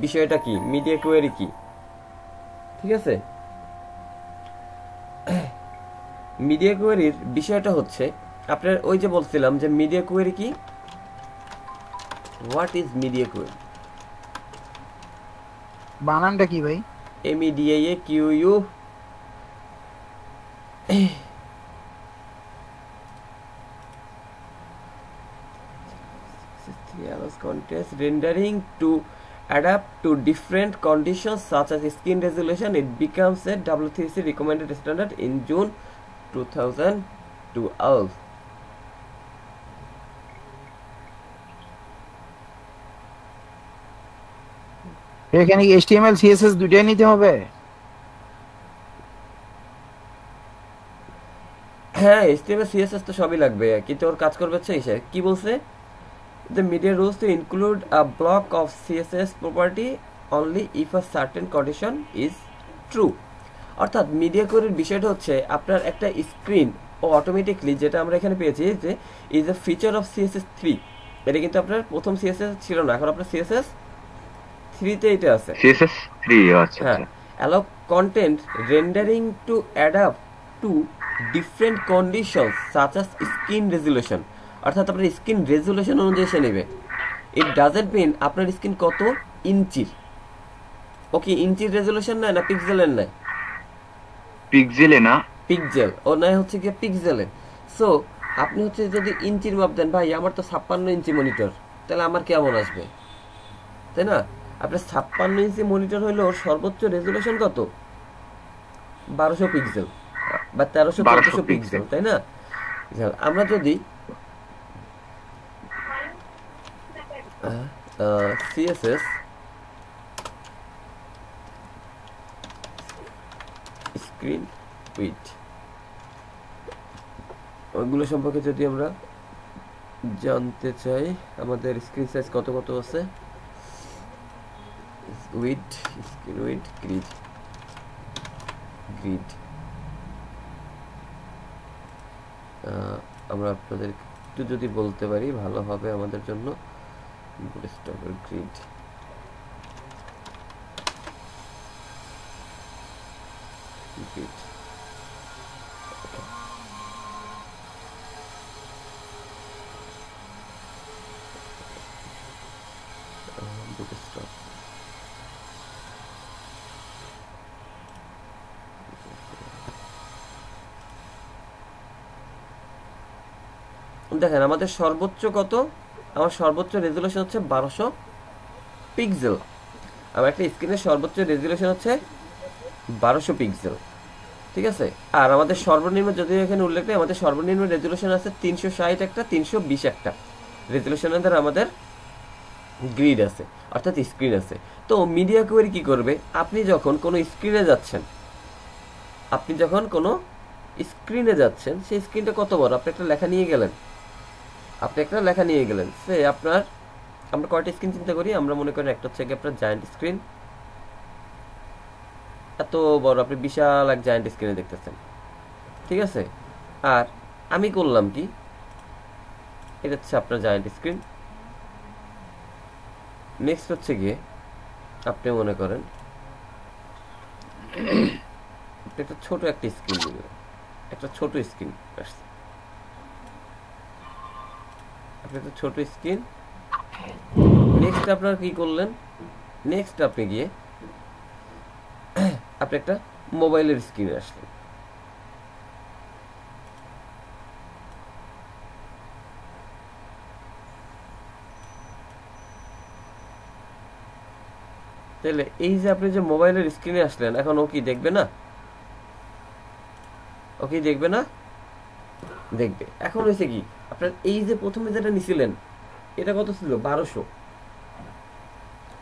বিষয়টা কি, media query কি। ঠিক আছে, মিডিয়া কোয়েরির বিষয়টা হচ্ছে আপনার ওই যে বলছিলাম যে মিডিয়া কোয়েরি কি, হোয়াট ইজ মিডিয়া কোয়েরি। বানানটা কি ভাই? MEDIA QU context rendering to adapt to different conditions such as skin resolution. It becomes a W3C recommended standard in June 2012. এখানে কি HTML CSS দুইটাই নিতে হবে? হ্যাঁ, HTML CSS তো সবই লাগবে, কিন্তু ওর কাজ করবে হচ্ছে এসে কি বলছে, the media rules to include a block of CSS property only if a certain condition is true. অর্থাৎ মিডিয়া কোয়েরির বিষয়টা হচ্ছে আপনার একটা স্ক্রিন ও অটোমেটিকলি, যেটা আমরা এখানে পেয়েছি যে is a feature of CSS3, এটা কিন্তু আপনার প্রথম CSS ছিল না, এখন আপনার CSS3 তে এটা আছে। CSS3 আচ্ছা হ্যাঁ, আচ্ছা। allow content rendering to adapt to different conditions such as skin resolution, অর্থাৎ আপনার স্ক্রিন রেজুলেশন অনুযায়ী সে নেবে। ইট ডাজন্ট মিন আপনার স্ক্রিন কত ইঞ্চির, ওকে ইঞ্চির রেজুলেশন নেয় না পিক্সেলের নেয়, পিক্সেলে না, পিক্সেল ও নেয় হচ্ছে কি পিক্সেলে। সো আপনি হচ্ছে যদি ইঞ্চির মাপ দেন, ভাই আমার তো 56 ইঞ্চি মনিটর, তাহলে আমার কেমন আসবে, তাই না? আপনার 56 ইঞ্চি মনিটর হইলো সর্বোচ্চ রেজুলেশন কত, 1200 পিক্সেল বা 1300-1400 পিক্সেল, তাই না? আমরা যদি CSS স্ক্রিন উইডথ ওইগুলো সম্পর্কে যদি আমরা জানতে চাই, আমাদের স্ক্রিন সাইজ কত কত আছে, উইডথ, স্ক্রিন উইডথ, গ্রিড, আমরা আপনাদের একটু যদি বলতে পারি ভালো হবে আমাদের জন্য। গ্রিড দেখেন আমাদের সর্বোচ্চ কত, আমার সর্বোচ্চ রেজুলেশন হচ্ছে 1200 পিক্সেল, আমার একটা স্ক্রিনের সর্বোচ্চ রেজুলেশন হচ্ছে 1200 পিক্সেল, ঠিক আছে। আর আমাদের সর্বনিম্ন, যদিও এখানে উল্লেখ নেই, আমাদের সর্বনিম্ন রেজুলেশন আছে 360 একটা, 320 একটা রেজুলেশনের দ্বারা আমাদের গ্রিড আছে, অর্থাৎ স্ক্রিন আছে। তো মিডিয়া কোয়েরি কি করবে, আপনি যখন কোনো স্ক্রিনে যাচ্ছেন, সেই স্ক্রিনটা কত বড়, আপনি একটা লেখা নিয়ে গেলেন, সে আপনার, আমরা কয়টা স্ক্রিন চিন্তা করি, আমরা মনে করি একটা হচ্ছে আপনার জায়ান্ট স্ক্রিন, এত বড় আপনি বিশাল এক জায়ান্ট স্ক্রিনে দেখতেছেন, ঠিক আছে। আর আমি করলাম কি, এটা হচ্ছে আপনার জায়ান্ট স্ক্রিন। নেক্সট হচ্ছে গিয়ে আপনি মনে করেন একটা ছোট একটা স্ক্রিন দিবেন, একটা ছোট স্ক্রিন আসছে, আপনি একটা ছোট স্ক্রিন। নেক্সট আপনার কি করলেন, নেক্সট আপনি গিয়ে আপনি একটা মোবাইলের স্ক্রিনে আসলেন, তাহলে এই যে আপনি যে মোবাইলের স্ক্রিনে আসলেন, এখন ও কি দেখবে না, দেখবে। এখন হয়েছে কি, আপনার এই যে প্রথমে যেটা নিছিলেন এটা কত ছিল, 1200,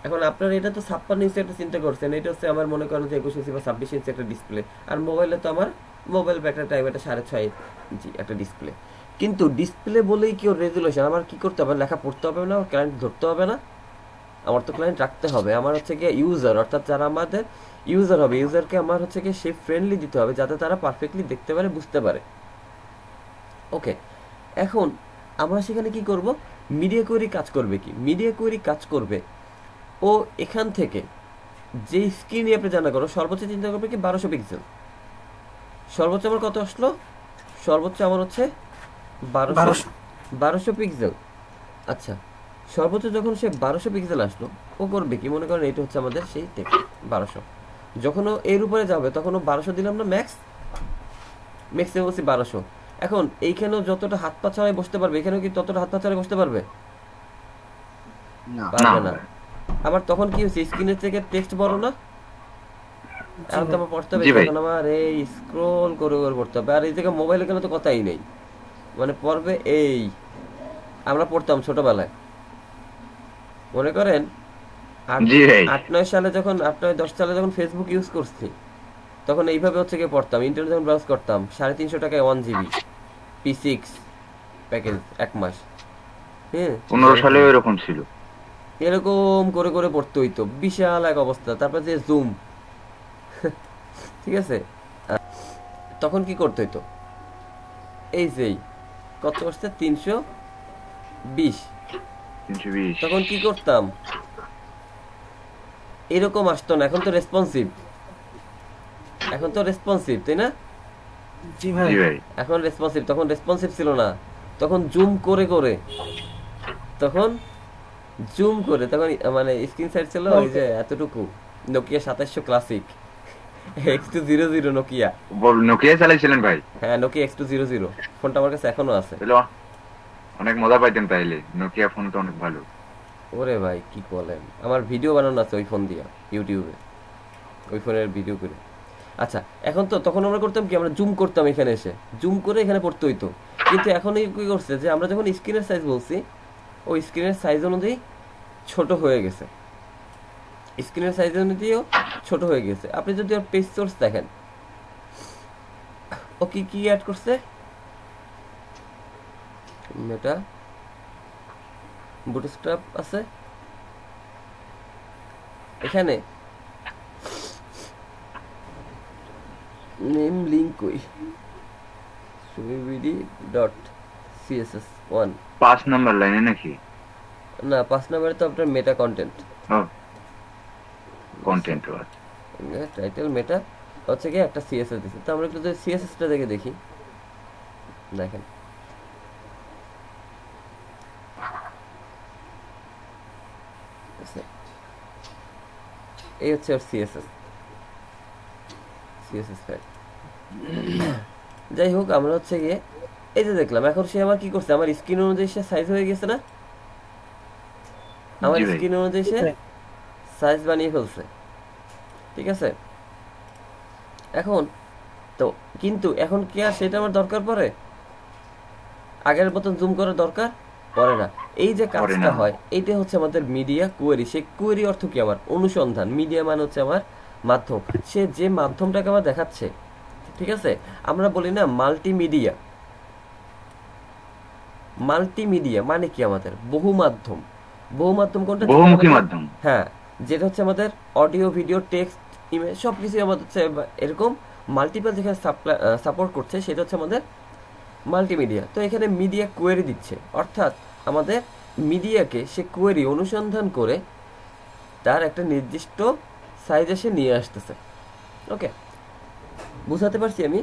এখন আপনার এটা তো 56 ইঞ্চি একটা চিন্তা করছেন, এটা হচ্ছে আমার মনে করেন যে 21 ইঞ্চি বা 26 ইঞ্চি একটা ডিসপ্লে, আর মোবাইলে তো আমার মোবাইল ব্যাটারি টাইপ এটা 6.5 ইঞ্চি একটা ডিসপ্লে। কিন্তু ডিসপ্লে বলেই কি ওর রেজুলেশন, আমার কি করতে হবে, লেখা পড়তে হবে না, ক্লায়েন্ট ধরতে হবে না, আমার তো ক্লায়েন্ট রাখতে হবে, আমার হচ্ছে গিয়ে ইউজার, অর্থাৎ যারা আমাদের ইউজার হবে, ইউজারকে আমার হচ্ছে গিয়ে সে ফ্রেন্ডলি দিতে হবে, যাতে তারা পারফেক্টলি দেখতে পারে, বুঝতে পারে। ওকে, এখন আমরা সেখানে কি করব, মিডিয়া কোয়েরি কাজ করবে কি, মিডিয়া কোয়েরি কাজ করবে ও এখান থেকে যে স্ক্রিনে আপনি জানা করো সর্বোচ্চ চিন্তা করবে কি 1200 পিক্সেল। সর্বোচ্চ আমার কত আসলো? সর্বোচ্চ আমার হচ্ছে 1200 পিক্সেল। আচ্ছা, সর্বোচ্চ যখন সে 1200 পিক্সেল আসলো, ও করবে কি মনে করেন এটা হচ্ছে আমাদের সেই টেক্সট 1200। যখন ও এর উপরে যাবে তখন ও 1200 দিলাম না, ম্যাক্সে বলছি 1200। এখন এইখানেও যতটা হাত পা ছাড়াই বসতে পারবে, এখানেও কি ততটা হাত পা ছাড়াই বসতে পারবে? না পারবে না। না। আমার তখন কি হচ্ছে, স্ক্রিনের থেকে টেক্সট বড় না? এখন তো আমার পড়তে হবে, জি ভাই। তখন আমার এই স্ক্রোল করে করে পড়তে হবে। আর এই জায়গায় মোবাইলে গেলে তো কথাই নেই, মানে পড়বে এই আমরা পড়তাম ছোটবেলায় মনে করেন জি ভাই। 8-9 সালে যখন 8-9-10 সালে যখন ফেসবুক ইউজ করছি, তখন এইভাবে হচ্ছে গিয়ে পড়তাম। ইন্টারনেট যখন ব্রাউজ করতাম 350 টাকায় 1 GB P6 প্যাকেজ 1 মাস। হ্যাঁ, 15 সালে এরকম ছিল। এরকম করে করে পড়তে হইতো, বিশাল এক অবস্থা। তারপর যে জুম, ঠিক আছে। তখন কি করতে হইতো, এই যে কত আসছে 320, 320। তখন কি করতাম, এরকম আসতো না। এখন তো রেসপন্সিভ, তাই না? জি ভাই। জি ভাই। এখন রেসপন্সিভ, তখন রেসপন্সিভ ছিল না। তখন জুম করে করে, তখন তখন মানে স্ক্রিন সাইজ ছিল ওই যে এতটুকু, Nokia 2700 classic X200 Nokia. Nokia চালাইছিলেন ভাই? হ্যাঁ, নোকিয়া X200 ফোনটা আমার কাছে এখনো আছে। তাহলে অনেক মজা পাইতেন তাইলে। নোকিয়া ফোনটা অনেক ভালো। ওরে ভাই কি বলেন, আমার ভিডিও বানানো আছে ওই ফোন দিয়া ইউটিউবে, ওই ফোনের ভিডিও করে। আচ্ছা, এখন তো তখন আমরা করতাম কি, আমরা জুম করতাম, এখানে এসে জুম করে এখানে পড়তে হইতো। কিন্তু এখন এই কি করছে যে আমরা যখন স্ক্রিনের সাইজ বলছি, ওই স্ক্রিনের সাইজ অনুযায়ী ছোট হয়ে গেছে, স্ক্রিনের সাইজ অনুযায়ীও ছোট হয়ে গেছে। আপনি যদি ওর পেজ সোর্স দেখেন, ও কি কি অ্যাড করছে, মেটা বুটস্ট্র্যাপ আছে এখানে, নেম লিঙ্ক কই, সুবিবিডি ডট সিএসএস 1। 5 নাম্বার লাইনে নাকি? না, 5 নম্বরে তো আপনার মেটা কন্টেন্ট, ও, কন্টেন্ট আছে। টাইটেল মেটা হচ্ছে কি একটা সিএসএস দিছে। তো আমরা একটু যদি সিএসএসটা দেখে দেখি, দেখেন এই হচ্ছে সিএসএস ফাইল। যাই হোক, আমরা হচ্ছে গিয়ে এই যে দেখলাম, এখন সে আমার কি করছে, আমার স্ক্রিন অনুযায়ী সে সাইজ হয়ে গেছে না, আমার জি ভাই। স্ক্রিন অনুযায়ী সে সাইজ বানিয়ে ফেলছে, ঠিক আছে। এখন তো কিন্তু এখন কি আর সেটা আমার দরকার পড়ে? আগের মতন জুম করার দরকার পড়ে না। এই যে কাজটা হয়, এইটা হচ্ছে আমাদের মিডিয়া কোয়েরি। সেই কোয়েরি অর্থ কি, আমার অনুসন্ধান। মিডিয়া মানে হচ্ছে আমার মাধ্যম, সে যে মাধ্যমটাকে আমার দেখাচ্ছে, ঠিক আছে। আমরা বলি না মাল্টিমিডিয়া, মাল্টিমিডিয়া মানে কি, আমাদের বহু মাধ্যম। বহু মাধ্যম কোনটা? বহুমুখী মাধ্যম। হ্যাঁ, যেটা হচ্ছে আমাদের অডিও, ভিডিও, টেক্সট, ইমেজ সবকিছু আমাদের হচ্ছে এরকম মাল্টিপল যেখানে সাপোর্ট করছে, সেটা হচ্ছে আমাদের মাল্টিমিডিয়া। তো এখানে মিডিয়া কোয়েরি দিচ্ছে, অর্থাৎ আমাদের মিডিয়াকে সে কোয়েরি অনুসন্ধান করে তার একটা নির্দিষ্ট সাইজে সে নিয়ে আসতেছে। ওকে, বুঝাতে পারছি আমি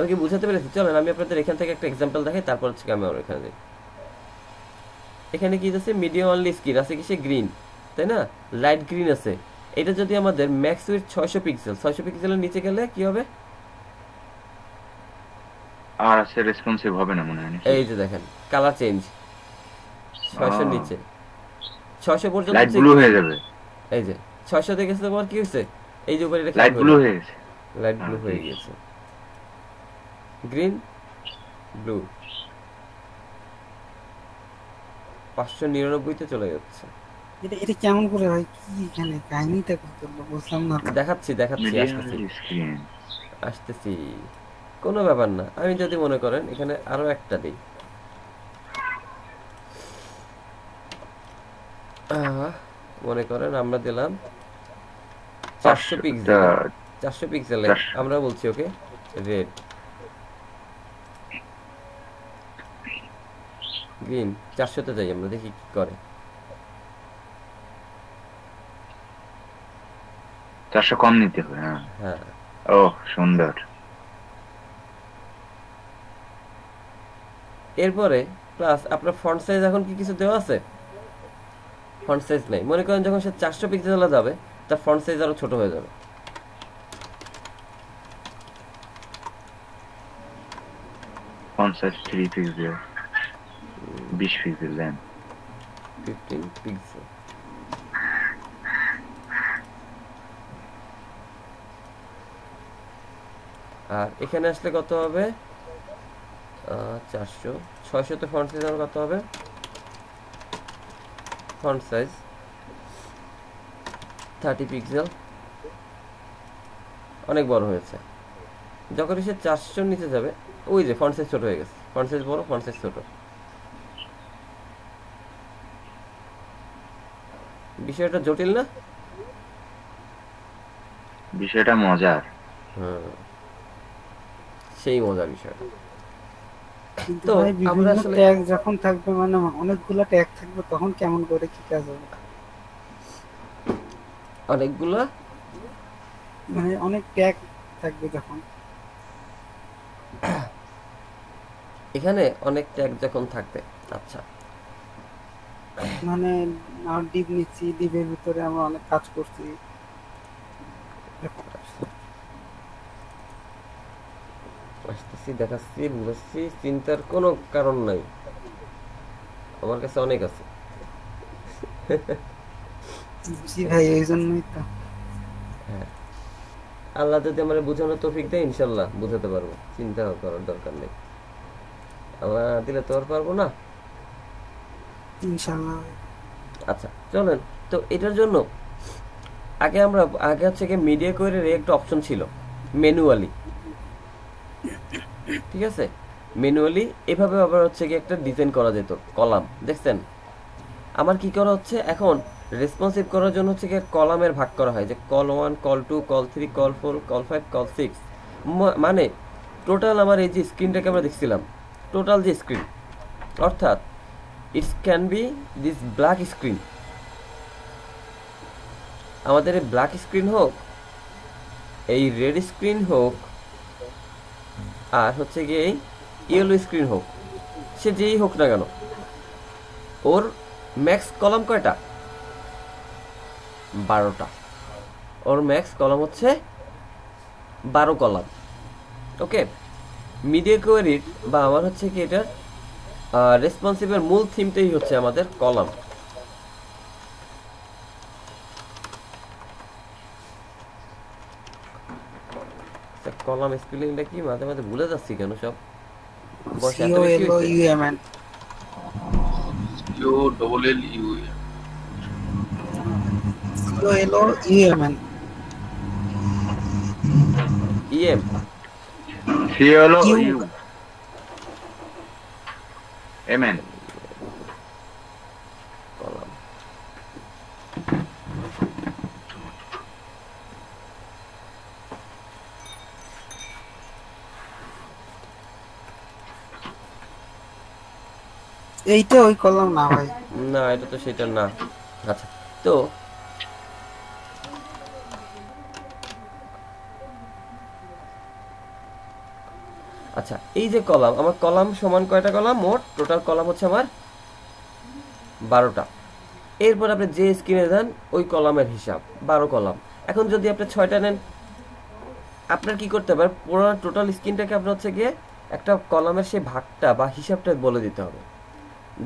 কি বুঝাতে পেরেছি? চলেন আমি আপনাদের এখান থেকে একটা এক্সাম্পল দেখাই, তারপর হচ্ছে আমি আমার এখানে যাই। এখানে কি আছে, মিডিয়া অনলি স্ক্রিন আছে কি, সে গ্রিন, তাই না, লাইট গ্রিন আছে। এটা যদি আমাদের ম্যাক্স উইথ 600 পিক্সেল, 600 পিক্সেলের নিচে গেলে কি হবে? আর আছে রেসপন্সিভ হবে না মনে হয়। এই যে দেখেন কালার চেঞ্জ, 600 নিচে, 600 পর্যন্ত লাইট ব্লু হয়ে যাবে। এই যে 600 থেকে গেছে, তোমার কি হয়েছে, এই যে উপরে এটা লাইট ব্লু হয়ে গেছে। লাইট ব্লু হয়ে গেছে, গ্রিন ব্লু 599-তে চলে যাচ্ছে। এটা এটা কেমন করে হয়, কি এখানে কাহিনীটা করতে বুঝলাম না। দেখাচ্ছি মিডিয়া আসতেছি স্ক্রিন। আসতেছি, কোনো ব্যাপার না। আমি যদি মনে করেন এখানে আরো একটা দিই, মনে করেন আমরা দিলাম 400 পিক্সেল, 400 পিক্সেলে আমরা বলছি ওকে রেড, গ্রিন 400-তে যাই আমরা, দেখি কি করে। 400 কম নিতে হবে। হ্যাঁ, হ্যাঁ, ও সুন্দর। এরপরে প্লাস আপনার ফন্ট সাইজ এখন কি কিছু দেওয়া আছে? ফন্ট সাইজ নেই। মনে করেন যখন সে 400 পিক্সেলে যাবে, তার ফন্ট সাইজ আরো ছোট হয়ে যাবে। ফন্ট সাইজ 3 পিক্সেল, 20 পিক্সেল দেন। 15 পিক্সেল। আর এখানে আসলে কত হবে? 400, 600 তে ফন্ট সাইজ কত হবে? ফন্ট সাইজ 30 পিক্সেল, অনেক বড় হয়েছে। যখন সে 400 নিচে যাবে, ওই যে ফন্ট সাইজ ছোট হয়ে গেছে। ফন্ট সাইজ বড়, ফন্ট সাইজ ছোট। বিষয়টা জটিল না? বিষয়টা মজার। হ্যাঁ, সেই মজার বিষয়টা। কিন্তু তো ভাই আমরা বিভিন্ন আসলে ট্যাগ যখন থাকবে, মানে অনেকগুলো ট্যাগ থাকবে, তখন কেমন করে কি কাজ হবে? অনেকগুলা মানে অনেক ট্যাগ থাকবে যখন। এখানে অনেক ট্যাগ যখন থাকবে, আচ্ছা মানে আমার ডিপ নিচ্ছি, ডিপের ভিতরে আমরা অনেক কাজ করছি। আসতেছি, দেখাচ্ছি, বুঝাচ্ছি, চিন্তার কোনো কারণ নাই, আমার কাছে অনেক আছে। জি ভাই, এই জন্যই তো। হ্যাঁ, আল্লাহ যদি আমার বোঝানোর তৌফিক দেয়, ইনশাল্লাহ বুঝাতে পারবো, চিন্তা করার দরকার নেই। আল্লাহ না দিলে তো আর পারবো না। ইনশাল্লাহ। আচ্ছা চলেন, তো এটার জন্য আগে হচ্ছে কি মিডিয়া কোয়ারির একটা অপশন ছিল ম্যানুয়ালি, ঠিক আছে? ম্যানুয়ালি এভাবে আবার হচ্ছে কি একটা ডিজাইন করা যেত কলাম, দেখছেন? আমার কি করা হচ্ছে এখন, রেসপন্সিভ করার জন্য হচ্ছে কি কলামের ভাগ করা হয়, যে call 1, call 2, call 3, call 4, call 5, call 6। মানে টোটাল আমার এই যে স্ক্রিনটাকে আমরা দেখছিলাম, টোটাল যে স্ক্রিন, অর্থাৎ it's can be this black screen, আমাদের এই ব্ল্যাক স্ক্রিন হোক, এই রেড স্ক্রিন হোক, আর হচ্ছে গিয়ে এই ইয়েলো স্ক্রিন হোক, সে যেই হোক না কেন, ওর ম্যাক্স কলাম কয়টা? 12টা। ওর ম্যাক্স কলাম হচ্ছে 12 কলাম। ওকে, মিডিয়া কোয়ারির বা আমার হচ্ছে কি এটার রেসপন্সিভের মূল থিমটাই হচ্ছে আমাদের কলাম। কলাম স্পেলিংটা কি মাঝে মাঝে ভুলে যাচ্ছি কেন সব, বয়স এত বেশি হয়েছে। COLOUMN। COLOUMN। ইএম সি হলো ইউ। U MN. কলাম, এইটা ওই কলম না ভাই। না এটা তো সেটা না। আচ্ছা, তো আচ্ছা এই যে কলাম, আমার কলাম সমান কয়টা কলাম? মোট টোটাল কলাম হচ্ছে আমার 12টা। এরপর আপনি যে স্ক্রিনে দেন ওই কলামের হিসাব 12 কলাম। এখন যদি আপনি 6টা নেন, আপনার কি করতে হবে? পুরো টোটাল স্ক্রিনটাকে আপনার হচ্ছে গিয়ে একটা কলামের সেই ভাগটা বা হিসাবটা বলে দিতে হবে।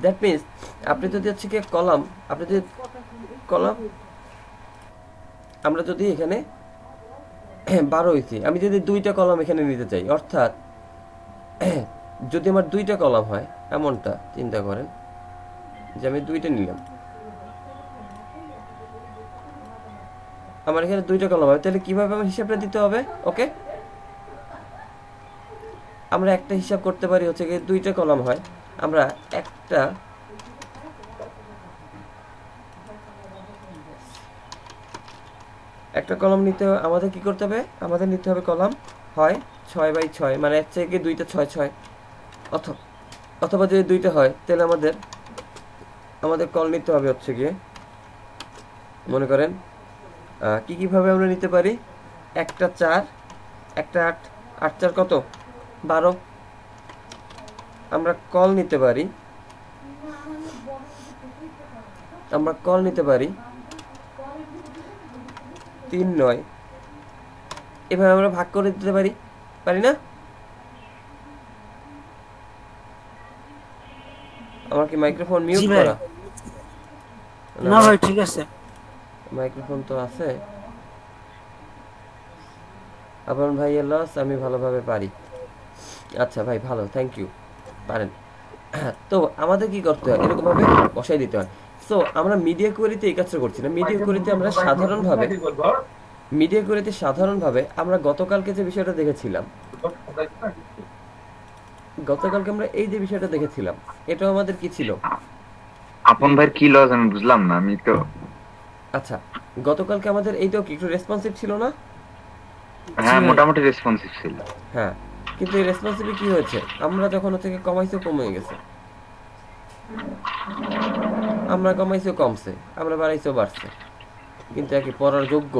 দ্যাট মিনস আপনি যদি হচ্ছে গিয়ে কলাম, আপনি যদি কলাম, আমরা যদি এখানে 12 হয়েছি, আমি যদি 2টা কলাম এখানে নিতে চাই, অর্থাৎ যদি আমার 2টা কলাম হয়, এমনটা চিন্তা করেন যে আমি 2টা নিলাম, আমার এখানে 2টা কলাম হবে, তাহলে কিভাবে আমার হিসাবটা দিতে হবে? ওকে, আমরা একটা হিসাব করতে পারি, হচ্ছে গিয়ে 2টা কলাম হয়, আমরা একটা কলাম নিতে আমাদের কি করতে হবে? আমাদের নিতে হবে কলাম হয় 6/6, মানে হচ্ছে গিয়ে 2টা 6/6, অথবা যদি 2টা হয় তাহলে আমাদের কল নিতে হবে হচ্ছে গিয়ে, মনে করেন কি কিভাবে আমরা নিতে পারি? একটা 4, একটা 8, 8 4 কত? 12। আমরা কল নিতে পারি, আমরা কল নিতে পারি 3 9। এভাবে আমরা ভাগ করে দিতে পারি, পারি না? আমার কি মাইক্রোফোন মিউট জি ভাই। করা? না ভাই ঠিক আছে। মাইক্রোফোন তো আছে। আপন ভাই লস, আমি ভালোভাবে পারি। আচ্ছা ভাই, ভালো, থ্যাংক ইউ, পারেন। তো আমাদের কি করতে হয়? এরকম ভাবে বসাই দিতে হয়। সো আমরা মিডিয়া কোয়েরিতে এই কাজটা করছি না। মিডিয়া কোয়েরিতে আমরা সাধারণভাবে আমরা গতকালকে যে বিষয়টা দেখেছিলাম, গতকালকে আমরা এই যে বিষয়টা দেখেছিলাম, এটাও আমাদের কি ছিল? আপন ভাইয়ের কি লস আমি বুঝলাম না, আমি তো আচ্ছা, গতকালকে আমাদের এইটাও কি একটু রেসপন্সিভ ছিল না? হ্যাঁ মোটামুটি রেসপন্সিভ ছিল। হ্যাঁ, কিন্তু এই রেসপন্সিভে কি হয়েছে? আমরা যখন হচ্ছে গিয়ে কমাইছেও কমে গেছে, আমরা কমাইছেও কমছে, আমরা বাড়াইছেও বাড়ছে, কিন্তু একই পড়ার যোগ্য,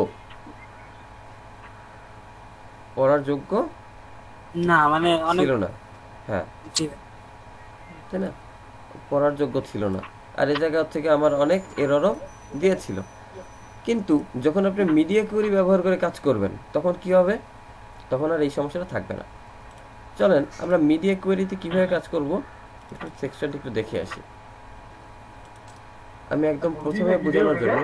পড়ার যোগ্য না মানে অনেক ছিল না। হ্যাঁ, জি ভাই। তাই না? পড়ার যোগ্য ছিল না। আর এই জায়গা থেকে আমার অনেক এররও দিয়েছিল। কিন্তু যখন আপনি মিডিয়া কোয়েরি ব্যবহার করে কাজ করবেন, তখন কি হবে? তখন আর এই সমস্যাটা থাকবে না। চলেন আমরা মিডিয়া কোয়েরিতে কিভাবে কাজ করব একটু সেকশনটা একটু দেখে আসি। আমি একদম প্রথমে বোঝানোর জন্য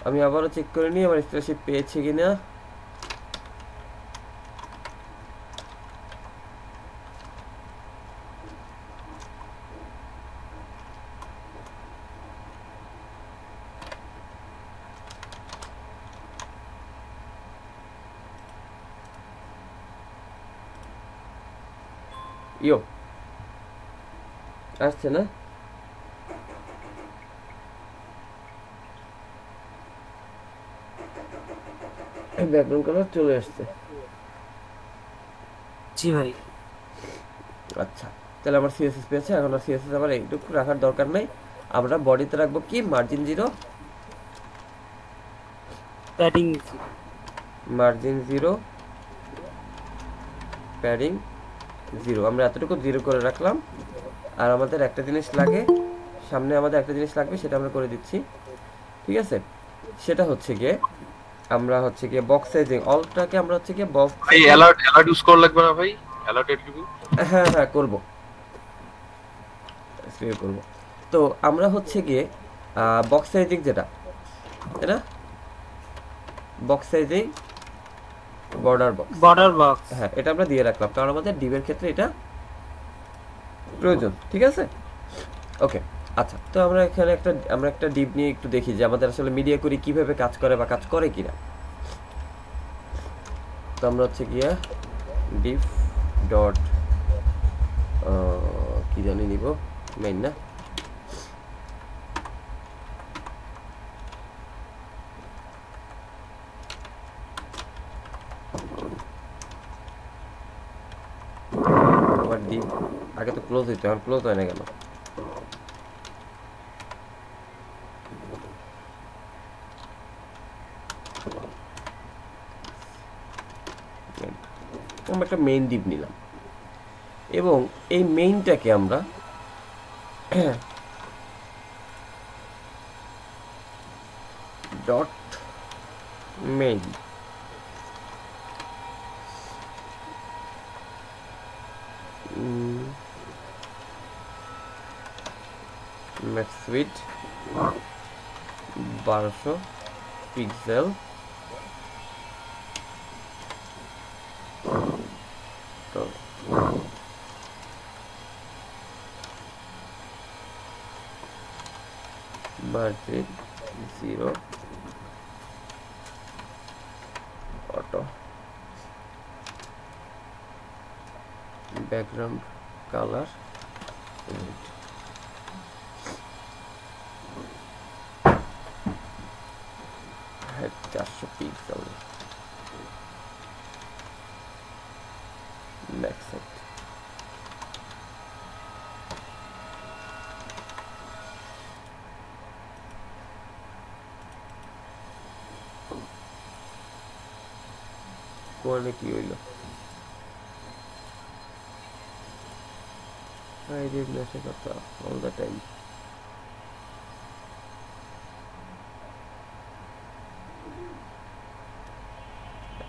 আমি আবারও চেক করে নিই আমার স্কলারশিপ পেয়েছি কিনা। ইয়ো আসছে না? ব্যাকগ্রাউন্ড কালার চলে আসছে। জি ভাই। আচ্ছা, তাহলে আমার সিএসএস পেয়েছে। এখন আর সিএসএস আমার এইটুকু রাখার দরকার নেই। আমরা বডিতে রাখবো কি? Margin 0, padding margin 0, padding 0। আমরা এতটুকু 0 করে রাখলাম। আর আমাদের একটা জিনিস লাগে, সামনে আমাদের একটা জিনিস লাগবে, সেটা আমরা করে দিচ্ছি। ঠিক আছে, সেটা হচ্ছে গিয়ে আমরা হচ্ছে গিয়ে বক্স সাইজিং, অলটাকে আমরা হচ্ছে গিয়ে বক্স, ভাই অ্যালার্ট ইউজ করা লাগবে না ভাই? অ্যালার্ট অ্যাট্রিবিউট হ্যাঁ হ্যাঁ করবো, করবো। তো আমরা হচ্ছে গিয়ে বক্স সাইজিং যেটা, তাই না? বক্স সাইজিং বর্ডার বক্স, হ্যাঁ এটা আমরা দিয়ে রাখলাম, কারণ আমাদের ডিভের ক্ষেত্রে এটা প্রয়োজন। ঠিক আছে, ওকে। আচ্ছা, তো আমরা এখানে একটা ডিভ নিয়ে একটু দেখি যে আমাদের আসলে মিডিয়া কোয়েরি কিভাবে কাজ করে বা কাজ করে কিনা। তো আমরা হচ্ছে গিয়া ডিভ ডট কি জানি নিব, মেইন না, আবার ডিভ আগে তো ক্লোজ হইতো, এখন ক্লোজ হয় না কেন? আমরা একটা মেইন ডিভ নিলাম এবং এই মেইনটাকে আমরা dot main max weed 1200 pixel, margin 0 auto background colour red height 400 pixel next set কোনে কি হইলো I did message কথা all the time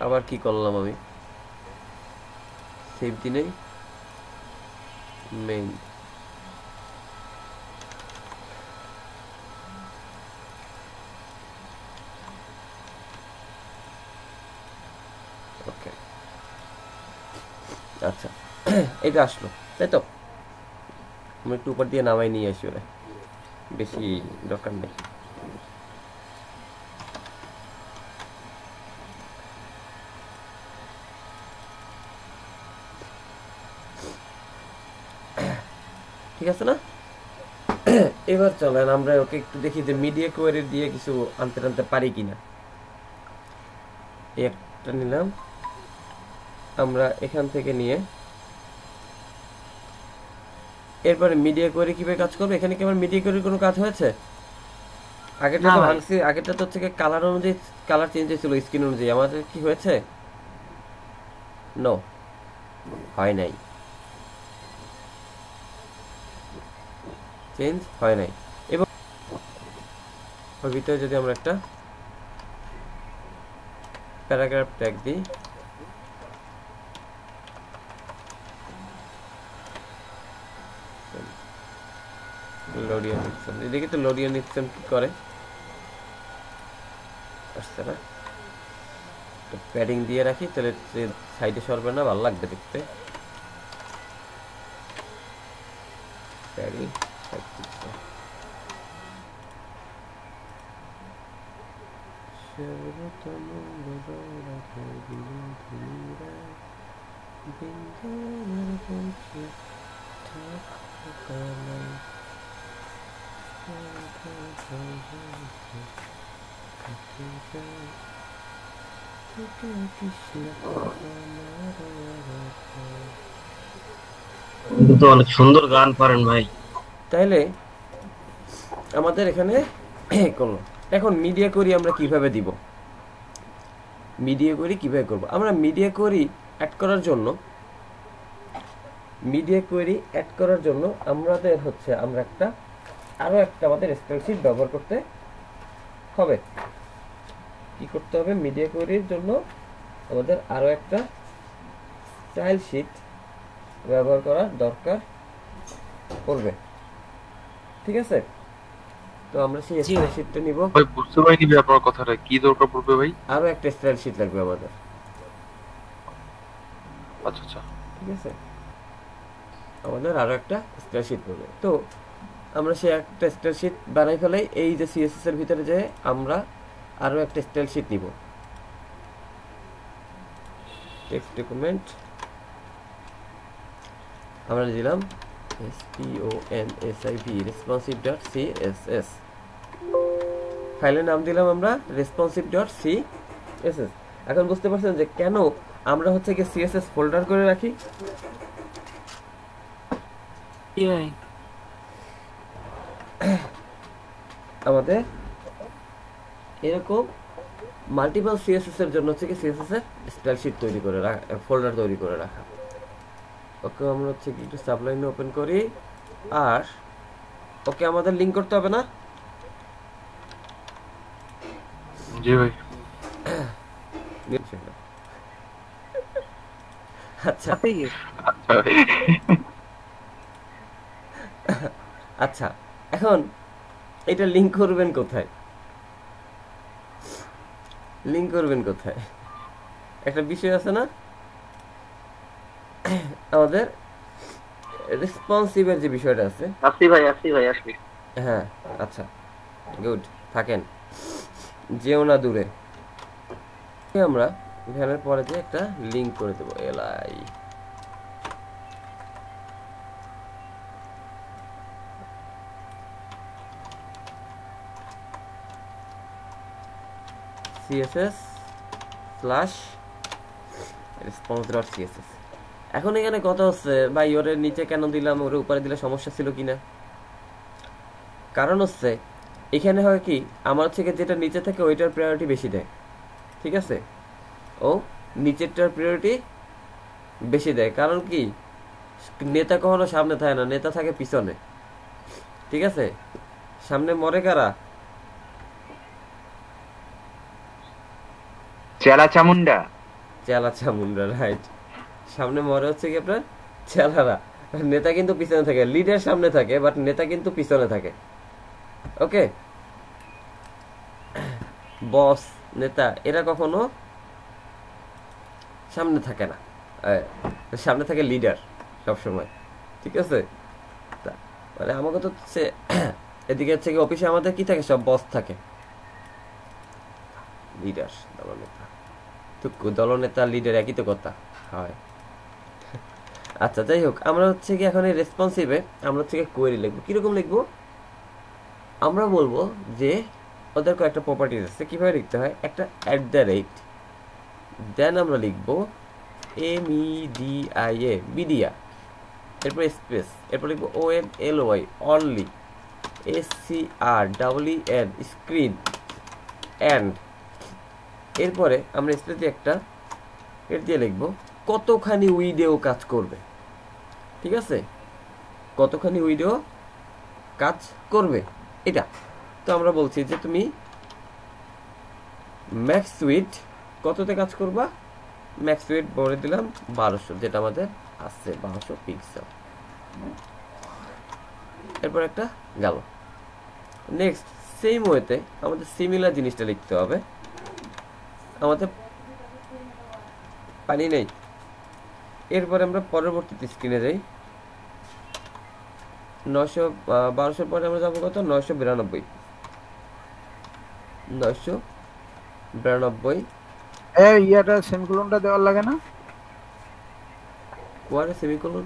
আবার কি করলাম আমি সেভ দিনে মেইন ওকে আচ্ছা এটা আসলো তাই তো আমি একটু উপর দিয়ে নামাই নিয়ে আসি ওরে বেশি দরকার নেই ঠিক আছে না এবার চলেন আমরা ওকে একটু দেখি যে মিডিয়া কোয়ারি দিয়ে কিছু আনতে আনতে পারি কিনা একটা নিলাম আমরা এখান থেকে নিয়ে এরপরে মিডিয়া কোয়ারি কিভাবে কাজ করবে এখানে কি আমার মিডিয়া কোয়ারির কোনো কাজ হয়েছে আগেরটা তো ভাঙছি আগেরটা তো হচ্ছে কালার অনুযায়ী কালার চেঞ্জ হয়েছিল স্ক্রিন অনুযায়ী আমাদের কি হয়েছে নো হয় নাই চেঞ্জ হয় নাই এবং ওর ভিতরে যদি আমরা একটা প্যারাগ্রাফ ট্যাগ দিই লোডিয়ান নিক্সন দেখি তো লোডিয়ান নিক্সন কি করে আসছে না প্যাডিং দিয়ে রাখি তাহলে সাইডে সরবে না ভালো লাগবে দেখতে প্যাডিং কিন্তু তো অনেক সুন্দর গান পারেন ভাই তাইলে আমাদের এখানে করলো এখন মিডিয়া কোয়ারি আমরা কিভাবে দিব মিডিয়া কোয়ারি কিভাবে করব আমরা মিডিয়া কোয়ারি অ্যাড করার জন্য আমাদের হচ্ছে আমরা আরো একটা আমাদের স্প্রেডশিট ব্যবহার করতে হবে কি করতে হবে মিডিয়া কোয়ারির জন্য আমাদের আরো একটা স্টাইল শীট ব্যবহার করা দরকার পড়বে ঠিক আছে তো আমরা সেই স্টাইল শীটটা নিব ভাই বুঝতে পারিনি ভাই আপনার কথাটা কি দরকার পড়বে ভাই আরো একটা স্টাইল শীট লাগবে আমাদের আচ্ছা আচ্ছা ঠিক আছে আমাদের আরো একটা স্টাইল শীট পড়বে তো আমরা সেই একটা স্টাইল শীট বানাই ফেলাই এই যে সিএসএস এর ভিতরে যে আমরা আরো একটা স্টাইল শীট নিব টেক্সট ডকুমেন্ট আমরা দিলাম responsive.css ফাইলের নাম দিলাম আমরা responsive.css এখন বুঝতে পারছেন যে কেন আমরা হচ্ছে কি css ফোল্ডার করে রাখি আমাদের এরকম মাল্টিপল সিএসএস এর জন্য হচ্ছে কি সিএসএস এর স্টাইল শীট তৈরি করে রাখা ফোল্ডার তৈরি করে রাখা ওকে আমরা হচ্ছে কি একটু সাবলাইন ওপেন করি আর ওকে আমাদের লিংক করতে হবে না জি ভাই আচ্ছা আচ্ছা এখন এটা লিংক করবেন কোথায় একটা বিষয় আছে না আমাদের রেসপন্সিভের যে বিষয়টা আছে আসি ভাই হ্যাঁ আচ্ছা গুড, থাকেন, যেও না দূরে। আমরা ভ্যানের পরে যে একটা লিঙ্ক করে দেবো, LI CSS slash response dot CSS. এখন এখানে কথা হচ্ছে ভাই ওরে নিচে কেন দিলাম, ওরে উপরে দিলে সমস্যা ছিল কিনা। কারণ হচ্ছে এখানে হয় কি, আমার থেকে যেটা নিচে থাকে ওইটার প্রায়োরিটি বেশি দেয়, ঠিক আছে? ও নিচেরটার প্রায়োরিটি বেশি দেয়। কারণ কি, নেতা কখনো সামনে থাকে না, নেতা থাকে পিছনে, ঠিক আছে? সামনে মরে কারা? চেলা চামুন্ডা। চেলা চামুন্ডা, রাইট। সামনে মরে হচ্ছে কি আপনার চেলারা, নেতা কিন্তু পিছনে থাকে। লিডার সামনে থাকে বাট নেতা কিন্তু পিছনে থাকে। ওকে, বস নেতা এরা কখনো সামনে থাকে না, সামনে থাকে লিডার সবসময়, ঠিক আছে? মানে আমাকে তো হচ্ছে এদিকে হচ্ছে কি অফিসে আমাদের কি থাকে, সব বস থাকে, লিডার দলনেতা। তো দলনেতা লিডার একই তো কথা হয়। আচ্ছা যাই হোক, আমরা হচ্ছে কি এখন এই রেসপন্সিভে আমরা হচ্ছে কি কোয়েরি লিখবো। কিরকম লিখবো? আমরা বলবো যে ওদের কয়েকটা প্রপার্টিজ আছে, কিভাবে লিখতে হয়। একটা @ দেন আমরা লিখবো MEDIA মিডিয়া, এরপর স্পেস, এরপর লিখবো ONLY only, SCREEN screen, and এরপরে আমরা স্পেস দিয়ে একটা এর দিয়ে লিখবো কতখানি উইডো কাজ করবে, ঠিক আছে? কতখানি উইডো কাজ করবে এটা। তো আমরা বলছি যে তুমি ম্যাক্স উইড কততে কাজ করবা, ম্যাক্স উইড বলে দিলাম 1200, যেটা আমাদের আছে 1200 পিক্সেল। এরপর একটা গেল। নেক্সট সেম ওয়েতে আমাদের সিমিলার জিনিসটা লিখতে হবে। আমাদের পানি নেই। এরপরে আমরা পরবর্তীতে স্ক্রিনে যাই। 1200 পরে আমরা যাবো কত, 992। 992 ইয়াটা সেমিকোলনটা দেওয়ার লাগে না? কোয়ারে সেমিকোলন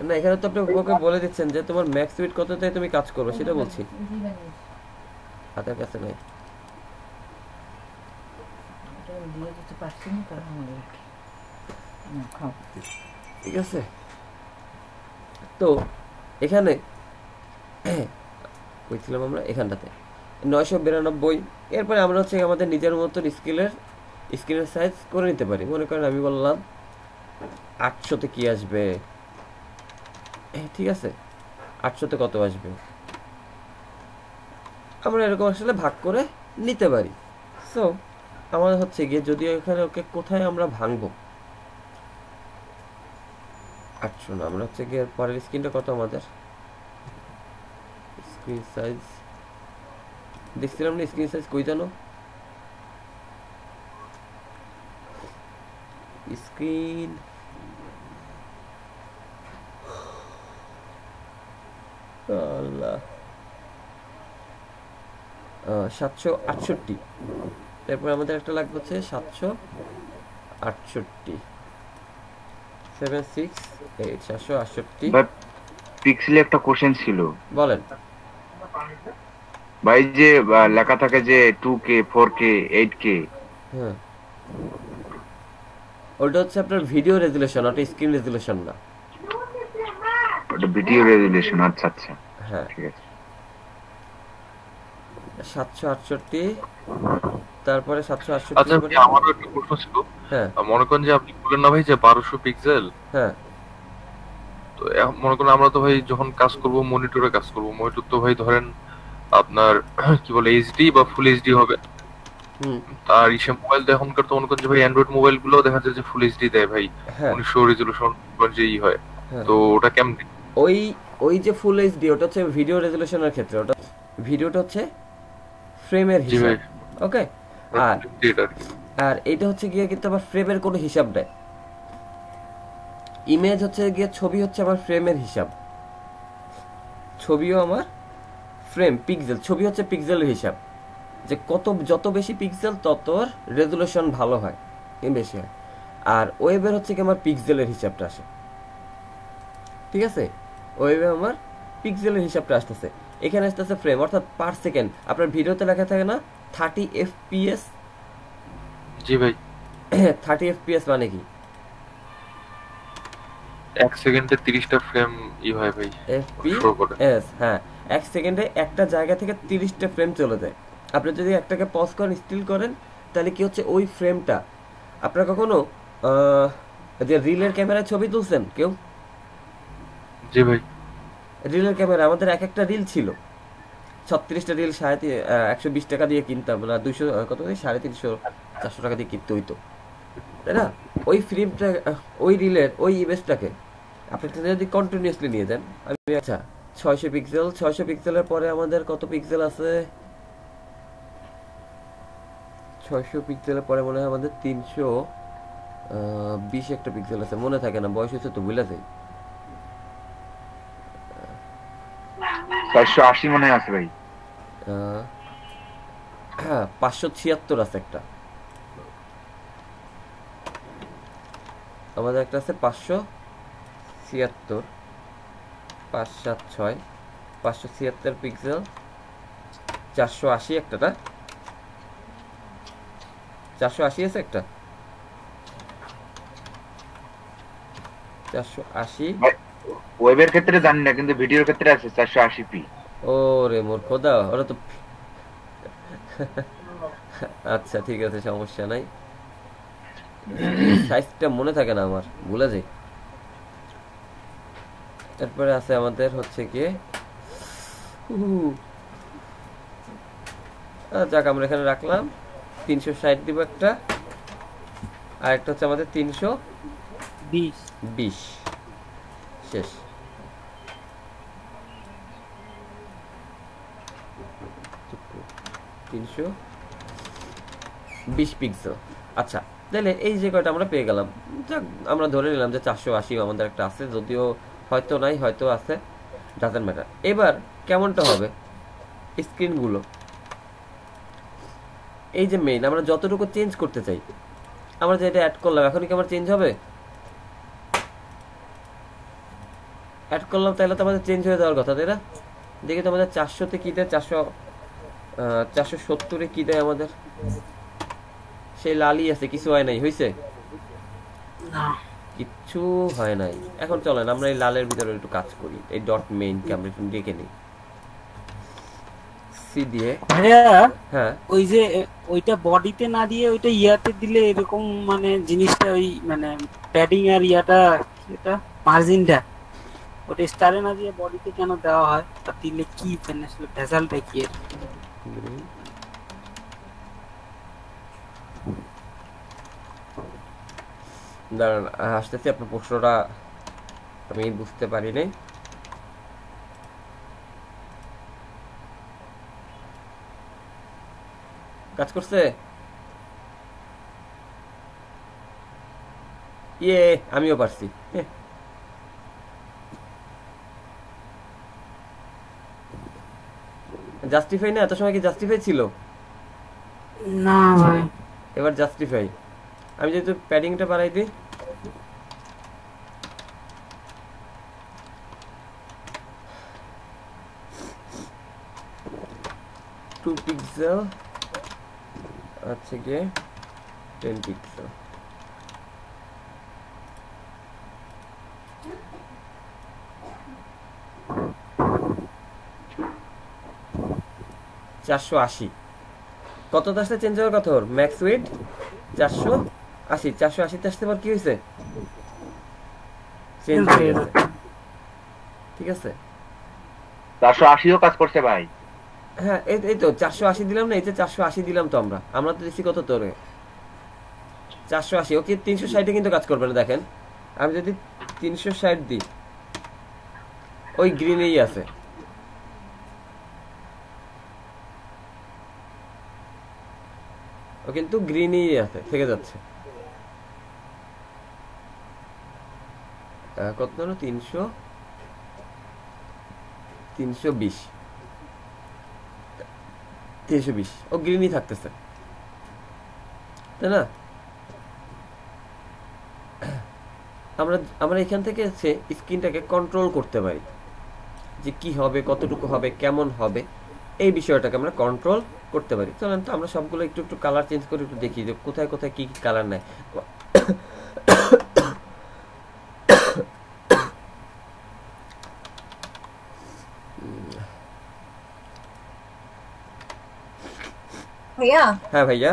না, এখানে তো আপনি ওকে বলে দিচ্ছেন যে তোমার ম্যাক্স স্পিড কততে তুমি কাজ করবে সেটা বলছি। হাতের কাছে নাই, ঠিক আছে? তো এখানে কইছিলাম আমরা এখানটাতে 992। এরপরে আমরা হচ্ছে আমাদের নিজের মতন স্ক্রিনের সাইজ করে নিতে পারি। মনে করেন আমি বললাম 800তে কি আসবে, ঠিক আছে? 800তে কত আসবে আমরা এরকম আসলে ভাগ করে নিতে পারি। সো আমাদের হচ্ছে গিয়ে যদি এখানে ওকে কোথায় আমরা ভাঙবো, 800 না, আমরা হচ্ছে গিয়ে পরের স্ক্রিনটা কত আমাদের স্ক্রিন সাইজ দেখছিলাম না, স্ক্রিন সাইজ কই জানো, স্ক্রিন আল্লাহ 768। তারপর আমাদের একটা লাগবে হচ্ছে 768 768 768। ভাই পিক্সেলে একটা কোশ্চেন ছিল। বলেন ভাই যে লেখা থাকে যে 2K 4K 8K, হ্যাঁ ওটা হচ্ছে আপনার ভিডিও রেজুলেশন, ওটা স্ক্রিন রেজুলেশন না। ওটা ভিডিও রেজুলেশন। আচ্ছা আচ্ছা, হ্যাঁ ঠিক আছে। 768 তারপরে 768। আচ্ছা ভাই, আমারও একটা প্রশ্ন ছিল। হ্যাঁ মনে করেন যে আপনি বললেন না ভাই যে 1200 পিক্সেল, হ্যাঁ তো মনে করেন আমরা তো ভাই যখন কাজ করব মনিটরে কাজ করব, মনিটর তো ভাই ধরেন আপনার কি বলে এইচডি বা ফুল এইচডি হবে। আর ইসে মোবাইল তো এখনকার তো মনে করেন যে ভাই অ্যান্ড্রয়েড মোবাইল গুলো দেখা যায় যে ফুল এইচডি দেয় ভাই, 1900 রেজোলিউশন যেই হয়। তো ওটা কেমন? ওই যে ফুল এইচডি ওটা হচ্ছে ভিডিও রেজুলেশনের ক্ষেত্রে, ওটা ভিডিওটা হচ্ছে ফ্রেমের হিসাব, ওকে? আর এইটা হচ্ছে গিয়ে কিন্তু আবার ফ্রেমের কোনো হিসাব নেই। ইমেজ হচ্ছে গিয়ে ছবি হচ্ছে আমার ফ্রেমের হিসাব, ছবিও আমার ফ্রেম পিক্সেল, ছবি হচ্ছে পিক্সেলের হিসাব, যে যত বেশি পিক্সেল তত রেজুলেশন ভালো হয়, বেশি হয়। আর ওয়েবের হচ্ছে কি আমার পিক্সেলের হিসাবটা আসে, ঠিক আছে? ওয়েবে আমার পিক্সেলের হিসাবটা আসতেছে, এখানে আসতেছে ফ্রেম, অর্থাৎ পার সেকেন্ড। আপনার ভিডিওতে লেখা থাকে না 30 FPS? জি ভাই। 30 FPS মানে কি? 1 সেকেন্ডে 30টা ফ্রেম ই হয় ভাই, শো করে। FPS, হ্যাঁ, 1 সেকেন্ডে একটা জায়গা থেকে 30টা ফ্রেম চলে যায়। আপনি যদি একটাকে পজ করেন, স্টিল করেন, তাহলে কি হচ্ছে ওই ফ্রেমটা, আপনারা কখনো যে রিলের ক্যামেরায় ছবি তুলছেন কেউ? জি ভাই। রিলের ক্যামেরা, আমাদের এক একটা রিল ছিল 36টা রিল 120 টাকা দিয়ে কিনতাম না, 200 কত 350 400 টাকা দিয়ে কিনতে হইতো, তাই না? ওই ফিল্মটা, ওই রিলের ওই ইমেজটাকে আপনি যদি কন্টিনিউয়াসলি নিয়ে যান, আমি আচ্ছা 600 পিক্সেল, 600 পিক্সেলের পরে আমাদের কত পিক্সেল আছে? 600 পিক্সেলের পরে মনে হয় আমাদের 320 একটা পিক্সেল আছে, মনে থাকে না, বয়স হচ্ছে তো ভুলে যাই। 480 মনে হয় আছে ভাই। হ্যাঁ, 576 আছে একটা, আমাদের একটা আছে 576, 576, 576 পিক্সেল, 480 একটা না, 480 আছে একটা, 480। ওয়েবের ক্ষেত্রে জানি না, কিন্তু ভিডিওর ক্ষেত্রে আছে 480p। ওরে মোর খোদা, ওরা তো আচ্ছা ঠিক আছে, সমস্যা নাই, সাইজটা মনে থাকে না আমার, ভুলে যাই। তারপরে আছে আমাদের হচ্ছে কি, যাক আমরা এখানে রাখলাম 360 দিব একটা, আর একটা হচ্ছে আমাদের 320, শেষ। তিনশো 20 পিক্সেল। আচ্ছা, তাহলে এই যে কয়টা আমরা পেয়ে গেলাম, যাক আমরা ধরে নিলাম যে 480 আমাদের একটা আছে, যদিও হয়তো নাই, হয়তো আছে, ডাজন্ট ম্যাটার। এবার কেমনটা হবে স্ক্রিনগুলো, এই যে মেইন আমরা যতটুকু চেঞ্জ করতে চাই, আমরা যেটা অ্যাড করলাম, এখন কি আমার চেঞ্জ হবে? অ্যাড করলাম, তাহলে তো আমাদের চেঞ্জ হয়ে যাওয়ার কথা, তাই না? দেখি তো আমাদের 400-তে কি দেয়, 470-এ কি দেয় আমাদের? সেই লালই আছে, কিছু হয় নাই, হয়েছে? কিচ্ছু হয় নাই। এখন চলেন আমরা এই লালের ভিতরে একটু কাজ করি, এই ডট মেইনকে আমরা একটু ডেকে নিই সি দিয়ে। ভাইয়া, হ্যাঁ, ওই যে ওইটা বডিতে না দিয়ে ওইটা ইয়াতে দিলে এরকম মানে জিনিসটা ওই মানে প্যাডিং আর ইয়াটা এটা মার্জিনটা ওটা স্টারে না দিয়ে বডিতে কেন দেওয়া হয়? তা দিলে কি মানে আসলে ভেজালটা কি এর? দাঁড়ান আসতেছি, আপনার প্রশ্নটা আমি বুঝতে পারি নাই। কাজ করছে? ইয়ে, আমিও পারছি। জাস্টিফাই না, এত সময় কি জাস্টিফাই ছিল? না ভাই, এবার জাস্টিফাই। আমি যেহেতু প্যাডিংটা বাড়াই দিই, টু পিক্সেল আছে গিয়ে 10 পিক্সেল। চারশো আশি কত আসলে চেঞ্জ হওয়ার কথা? ওর ম্যাক্স ওয়েট 480, 480-তে আসতে পার কি হয়েছে? চেঞ্জ হয়ে গেছে, ঠিক আছে। 480ও কাজ করছে ভাই। হ্যাঁ, এই তো 480 দিলাম না, এই যে 480 দিলাম তো আমরা তো দিচ্ছি কত তোরে 480। ওকে 360-এ কিন্তু কাজ করবে না, দেখেন আমি যদি 360 দিই, ওই গ্রিনেই আছে, ও কিন্তু গ্রিনই আছে, থেকে যাচ্ছে। কত হলো? 320, 320 ও গ্রিনই থাকতেছে, তাই না? আমরা এখান থেকে স্ক্রিনটাকে কন্ট্রোল করতে পারি যে কি হবে, কতটুকু হবে, কেমন হবে, এই বিষয়টাকে আমরা কন্ট্রোল করতে পারি। চলেন তো আমরা সবগুলো একটু একটু কালার চেঞ্জ করে একটু দেখি যে কোথায় কোথায় কি কি কালার নেয়। ভাইয়া হ্যাঁ ভাইয়া,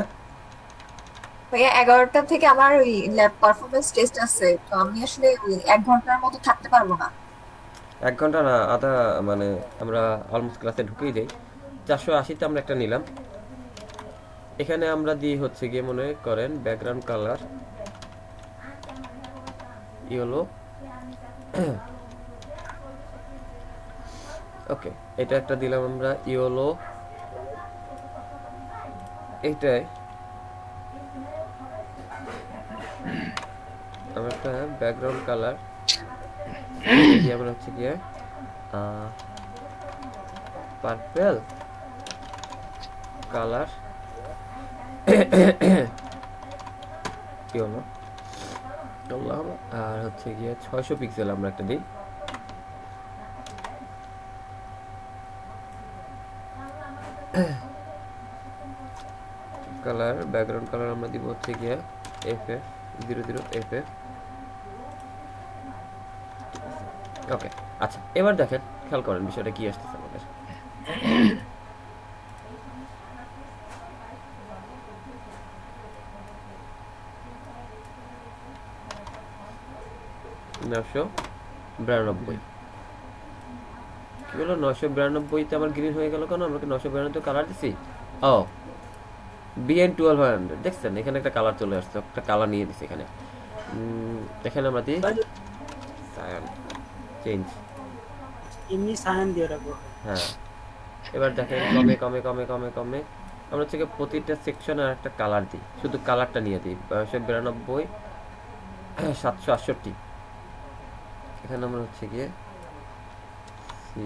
ভাইয়া 11টা থেকে আমার ওই ল্যাব পারফরমেন্স টেস্ট আছে, তো আমি আসলে ওই 1 ঘন্টার মতো থাকতে পারবো না। 1 ঘন্টা না, আধা, মানে আমরা অলমোস্ট ক্লাসে ঢুকেই যাই। 480-তে আমরা একটা নিলাম। এখানে আমরা দিই হচ্ছে গিয়ে মনে করেন ব্যাকগ্রাউন্ড কালার ইয়েলো। ওকে, এটা একটা দিলাম আমরা ইয়েলো। এইটাই আমরা একটা ব্যাকগ্রাউন্ড কালার আমরা হচ্ছে গিয়ে পার্পল কালার ইয়েলো করলাম, আর হচ্ছে গিয়ে 600 পিক্সেল আমরা একটা দিই। কালার ব্যাকগ্রাউন্ড কালার আমরা দিব হচ্ছে গিয়ে FF00 FF। ওকে, আচ্ছা এবার দেখেন, খেয়াল করেন বিষয়টা কি আসতেছে আমাদের। নশো 92 কি হলো? 992-তে আমার গ্রিন হয়ে গেল কেন? আমরা কি 992 কালার দিছি? ও BN1200 দেখছেন, এখানে একটা কালার চলে আসছে, একটা কালার নিয়ে দিছি এখানে। এখানে আমরা দিই সায়ান চেঞ্জ, এমনি সায়ান দিয়ে রাখবো। হ্যাঁ, এবার দেখেন কমে কমে কমে কমে কমে আমরা হচ্ছে প্রতিটা সেকশন আর একটা কালার দিই, শুধু কালারটা নিয়ে দিই। 992 768 এখানে আমরা হচ্ছে গিয়ে সি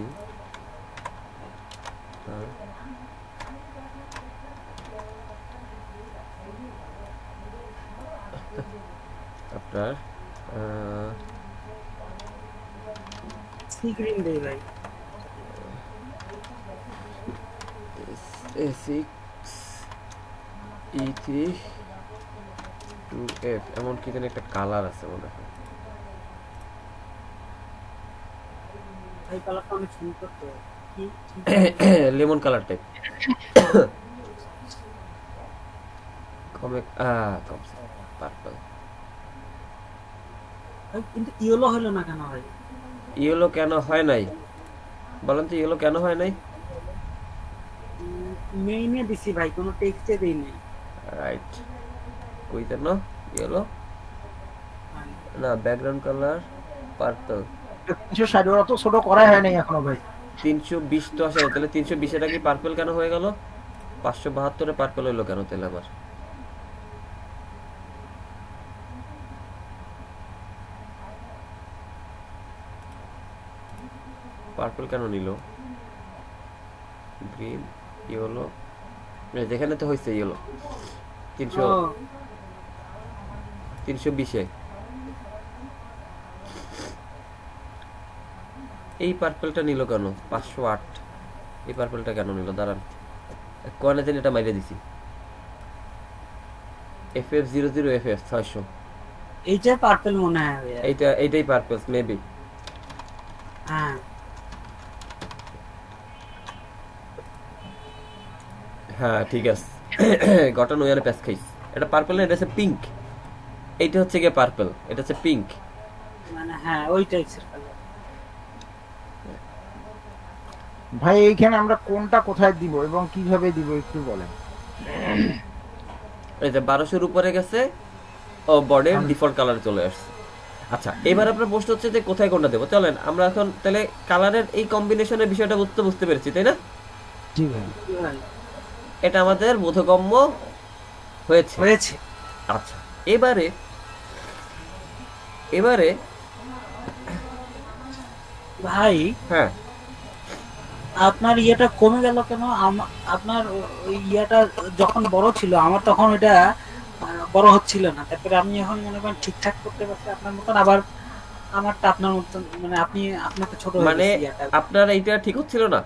আপনার সি গ্রিন দেই ভাই। A6 E3 2F এমন কি যেন একটা কালার আছে মনে হয়। এই কালারটা অনেক সুন্দর তো, কি লেমন কালার টাইপ। কমে কমছে পার্পল। কিন্তু ইয়েলো হলো না কেন ভাই? ইয়েলো কেন হয় নাই বলেন তো? ইয়েলো কেন হয় নাই? মেইনে দিছি ভাই, কোনো টেক্সটে দেই নাই। রাইট, কইতে না ইয়েলো না, ব্যাকগ্রাউন্ড কালার পার্পল। 360 ওরা তো ছোট করাই হয় নাই এখনো ভাই। 320 তো আসে, তাহলে 320 এটা কি পার্পল কেন হয়ে গেল? 572-এ পার্পল হইলো কেন তাহলে আবার? পার্পল কেন নিল? গ্রিন ইয়েলো, যেখানে তো হয়েছে ইয়েলো 320-এ। এই পার্পলটা নিল কেন? 508 এই পার্পলটা কেন নিল? দাঁড়ান, কোয়ানে দিন এটা মাইরে দিছি। FF00 FF 600 এইটা পার্পল মনে হয় ভাই। এইটাই পার্পল মেবি। হ্যাঁ হ্যাঁ ঠিক আছে, গটন ওয়ারে প্যাস খাইস। এটা পার্পল না, এটা হচ্ছে পিঙ্ক। এইটা হচ্ছে গিয়ে পার্পল, এটা হচ্ছে পিঙ্ক। মানে হ্যাঁ ওই টাইপের কালার। ভাই এইখানে আমরা কোনটা কোথায় দিব এবং কিভাবে দিব একটু বলেন। এই যে 1200-এর উপরে গেছে, ও বডির ডিফল্ট কালার চলে আসছে। আচ্ছা, এবার আপনার প্রশ্ন হচ্ছে যে কোথায় কোনটা দেবো। চলেন আমরা এখন তাহলে কালারের এই কম্বিনেশনের বিষয়টা বুঝতে পেরেছি, তাই না? জি ভাই। এটা আমাদের বোধগম্য হয়েছে। আচ্ছা, এবারে ভাই হ্যাঁ আপনার ইয়েটা কমে গেল কেন? আপনার ওই ইয়েটা যখন বড় ছিল আমার তখন এটা বড় হচ্ছিল না, তারপরে আমি এখন মনে করেন ঠিকঠাক করতে পারছি আপনার মতন, আবার আমারটা আপনার মতন, মানে আপনি আপনার তো ছোট হয়ে মানে গেছে ইয়েটা। আপনার এইটা ঠিক হচ্ছিল না?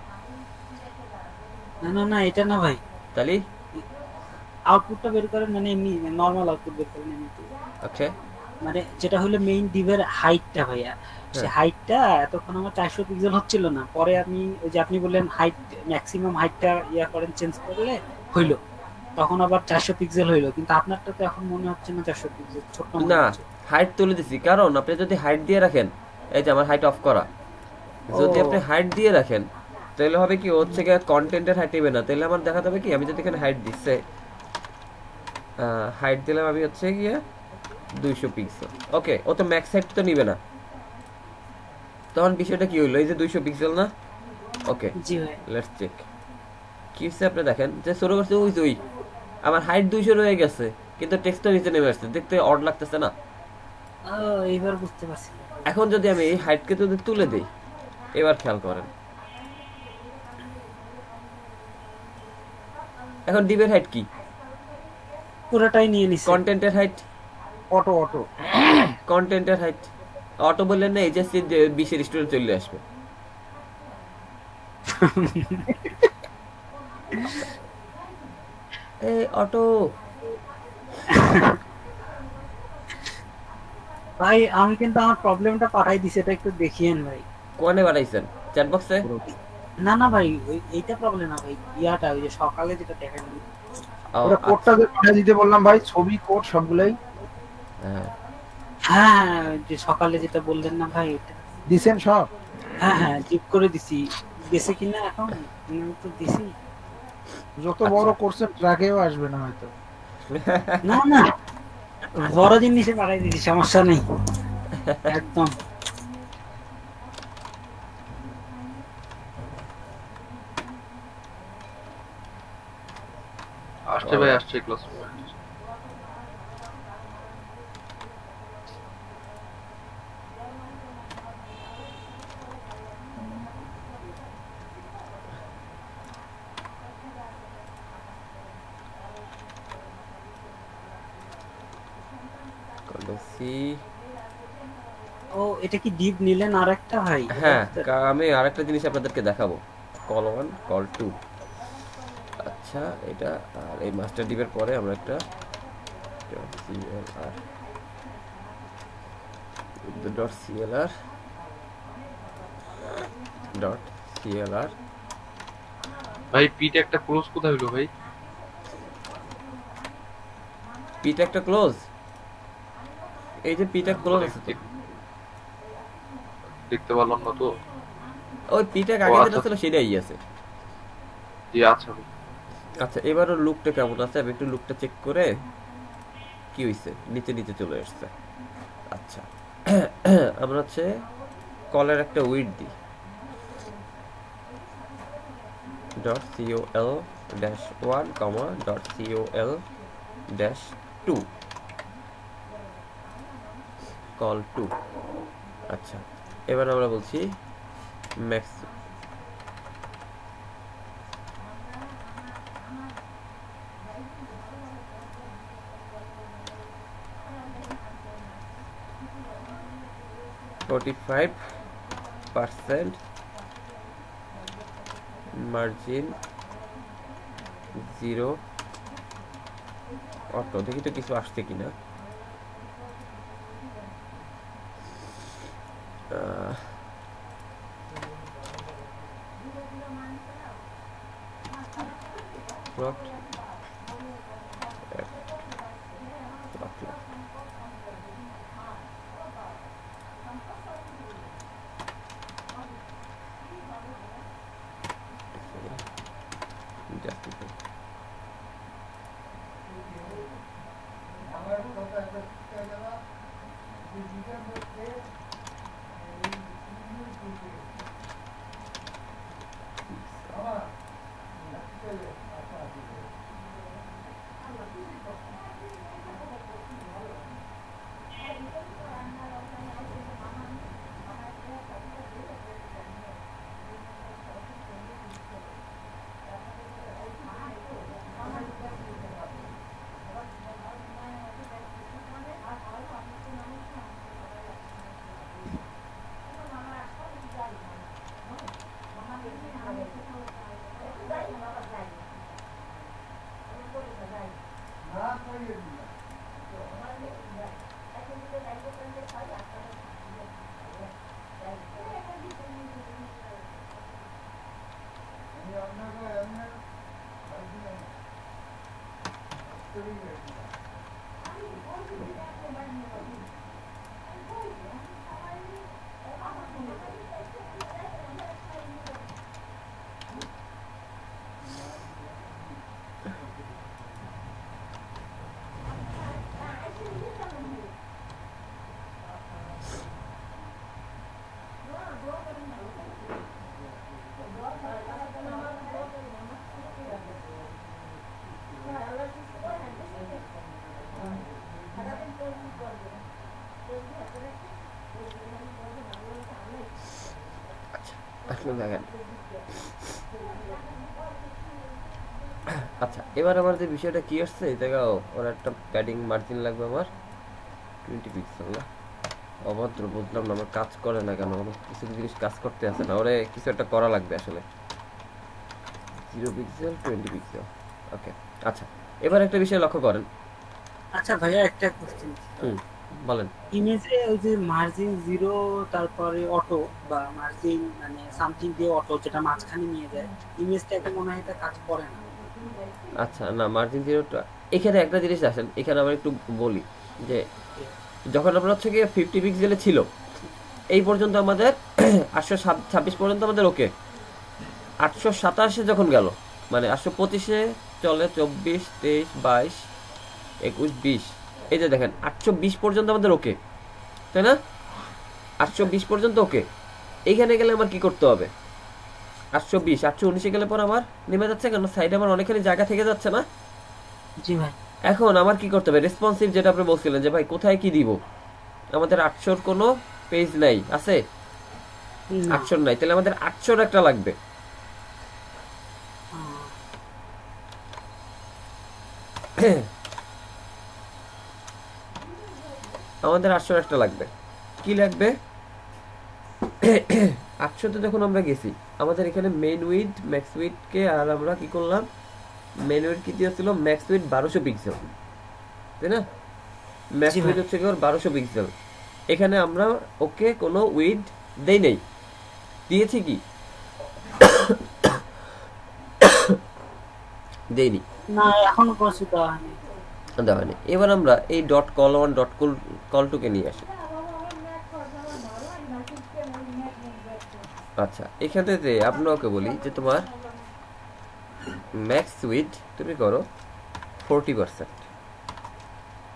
না না না, এটা না ভাই, তাহলে আউটপুটটা বের করেন, মানে এমনি নরমাল আউটপুট বের করেন এমনিতে। ওকে, মানে যেটা হলো মেইন ডিভের হাইটটা ভাইয়া, সে হ্যাঁ। হাইটটা এতক্ষণ আমার 400 পিক্সেল হচ্ছিল না, পরে আমি ওই যে আপনি বললেন হাইট ম্যাক্সিমাম হাইটটা ইয়া করেন, চেঞ্জ করলে হইলো, তখন আবার 400 পিক্সেল হইলো, কিন্তু আপনারটা তো এখন মনে হচ্ছে না 400 পিক্সেল, ছোট মনে না, হচ্ছে। হাইট তুলে দিছি, কারণ আপনি যদি হাইট দিয়ে রাখেন, এই যে আমার হাইট অফ করা, যদি ও। আপনি হাইট দিয়ে রাখেন তাহলে হবে কি, হচ্ছে গিয়ে কন্টেন্টের হাইট নেবে না, তাহলে আমার দেখা যাবে কি, আমি যদি এখানে হাইট দিচ্ছে, হাইট দিলাম আমি হচ্ছে গিয়ে 200 পিক্সেল, ওকে, ও তো ম্যাক্স হাইট তো নিবে না, তখন বিষয়টা কি হইলো, এই যে 200 পিক্সেল না, ওকে, জি ভাই। লেটস চেক কি হচ্ছে। আপনি দেখেন যে শুরু করছে ওই যে ওই আমার হাইট 200 রয়ে গেছে, কিন্তু টেক্সটটা নিচে নেমে আসছে, দেখতে অড লাগতেছে না? ও, এইবার বুঝতে পারছি। এখন যদি আমি এই হাইটকে যদি তুলে দেই, এবার খেয়াল করেন, এখন ডিবের হাইট কি, পুরোটাই নিয়ে নিছি। কন্টেন্টের হাইট, অটো অটো কন্টেন্টের হাইট অটো বললেন না, এই যে 20 এর স্টুডেন্ট চলে আসবে। এই অটো ভাই আমি কিন্তু আমার প্রবলেমটা পাঠাই দিছি, এটা একটু দেখিয়েন ভাই। কোনে বাড়াইছেন, চ্যাট বক্সে? না না ভাই, এইটা প্রবলেম না ভাই, ইয়াটা ওই যে সকালে যেটা দেখাই। ওটা কোডটা যে পাঠিয়ে দিতে বললাম ভাই, ছবি কোড সবগুলাই হ্যাঁ, হ্যাঁ হ্যাঁ, ওই যে সকালে যেটা বললেন না ভাই, এটা দিছেন সব? হ্যাঁ হ্যাঁ জিপ করে দিছি, গেছে কিনা এখন, আমি তো দিছি। যত বড় করছেন ট্রাকেও আসবে না হয়তো। না না, বড় জিনিসে পাঠাই দিছি, সমস্যা নেই একদম। আসছে ভাই, আসছে ক্লাস। সি। ও, এটা কি ডিপ নিলেন আরেকটা ভাই? হ্যাঁ, আমি আরেকটা জিনিস আপনাদেরকে দেখাবো, কল 1 কল 2। আচ্ছা, এটা আর এই মাস্টার ডিপের পরে আমরা একটা clr dot clr dot clr। ভাই পিটা একটা ক্লোজ কোথায় হলো ভাই? পিটা একটা ক্লোজ, এই যে পিটা ক্লোজ আছে তো, দেখতে পারলাম না তো। ওই পিটা আগে যেটা ছিল সেটাই আছে। জি আচ্ছা ভাই। আচ্ছা, এবারও লুকটা কেমন আছে, আমি একটু লুকটা চেক করে, কি হইছে, নিচে নিচে চলে আসছে। আচ্ছা, আমরা হচ্ছে কলের একটা উইড দিই, ডট col ড্যাশ 1 কমা ডট col ড্যাশ 2 কল 2। আচ্ছা, এবার আমরা বলছি ম্যাক্স, %, মার্জিন 0 অটো, দেখি তো কিছু আসছে কিনা। plot plot justify। আসলে দেখেন, আচ্ছা এবার আমার যে বিষয়টা কি আসছে এই জায়গায় ওর একটা প্যাডিং মার্জিন লাগবে আমার 20 পিক্সেল না, অভদ্র বুঝলাম না, আমার কাজ করে না কেন, আমার কিছু জিনিস কাজ করতে আসে না, ওরে কিছু একটা করা লাগবে আসলে। 0 পিক্সেল 20 পিক্সেল, ওকে। আচ্ছা এবার একটা বিষয় লক্ষ্য করেন। আচ্ছা ভাইয়া একটা কোশ্চেন, বলেন। ইমেজে ওই যে মার্জিন 0 তারপরে অটো বা মার্জিন মানে সামথিং দিয়ে অটো যেটা মাঝখানে নিয়ে যায়, ইমেজটাকে মনে হয় এটা কাজ করে না। আচ্ছা না, মার্জিন 0টা এখানে একটা জিনিস আসেন, এখানে আবার একটু বলি যে যখন আমরা হচ্ছে গিয়ে 50 পিক্সেলে ছিল এই পর্যন্ত আমাদের 826 পর্যন্ত আমাদের ওকে, 827 যখন গেল মানে 825-এ চলে 24, 23, 22, 21, 20, এই যে দেখেন 820 পর্যন্ত আমাদের ওকে, তাই না? 820 পর্যন্ত ওকে। এইখানে গেলে আমার কি করতে হবে? 820 819-এ গেলে পর আমার নেমে যাচ্ছে কেন, সাইডে আমার অনেকখানি জায়গা থেকে যাচ্ছে না? জি ভাই। এখন আমার কি করতে হবে? রেসপন্সিভ যেটা আপনি বলছিলেন যে ভাই কোথায় কি দিব, আমাদের 800-র কোনো পেজ নাই, আছে 800 নাই, তাহলে আমাদের 800-র একটা লাগবে। আমাদের 800-র একটা লাগবে। কি লাগবে? 800-তে যখন আমরা গেছি আমাদের এখানে মেইন উইড ম্যাক্স উইডকে আর আমরা কি করলাম, মেইন উইড কি দিয়েছিল, ম্যাক্স উইড 1200 পিক্সেল, তাই না? ম্যাক্স উইড হচ্ছে কি 1200 পিক্সেল। এখানে আমরা ওকে কোনো উইড দেই নাই, দিয়েছি কি? দেইনি না, এখনো কিছু দেওয়া হয়নি। দেওয়া হয়নি। এবার আমরা এই dot call one dot call টুকে নিয়ে আসি। আচ্ছা এখানে যে আপনাকে বলি যে তোমার ম্যাক্স উইড তুমি করো 40%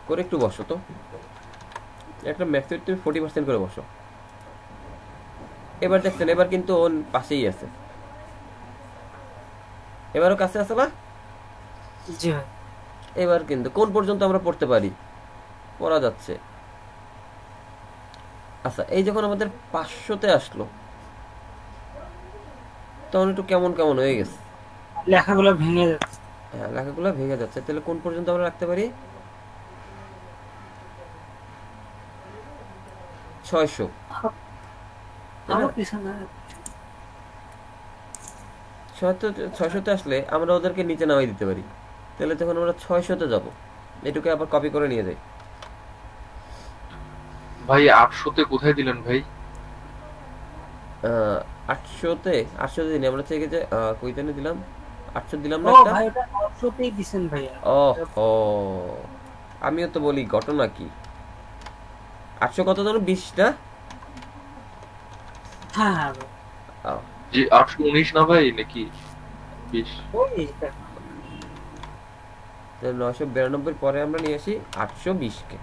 করে, একটু বসো তো, একটা ম্যাক্স উইড তুমি 40% করে বসো। এবার দেখছেন এবার কিন্তু ওর পাশেই আছে, এবারও কাছে আছে না? জি ভাই। এবার কিন্তু কোন পর্যন্ত আমরা পড়তে পারি, পড়া যাচ্ছে। আচ্ছা এই যখন আমাদের 500-তে আসলো তখন একটু কেমন কেমন হয়ে গেছে, লেখাগুলো ভেঙে যাচ্ছে। হ্যাঁ লেখাগুলো ভেঙে যাচ্ছে। তাহলে কোন পর্যন্ত আমরা রাখতে পারি? 600। 600-তে আসলে আমরা ওদেরকে নিচে নামাই দিতে পারি, তাহলে তখন আমরা 600-তে যাব। এটুকু আবার কপি করে নিয়ে যাই। ভাই 800-তে কোথায় দিলেন ভাই? 800-তে দিন আমরা থেকে যে কইতেনে দিলাম 800 দিলাম না ও একটা? ভাই ওটা 900-তেই দিবেন ভাইয়া। ও আমিও তো বলি ঘটনা কি, 800 কত ধরো 20 না? হ্যাঁ হ্যাঁ জি 819 না ভাই নাকি 20? ওই 992 পরে আমরা নিয়ে আসি 820-কে।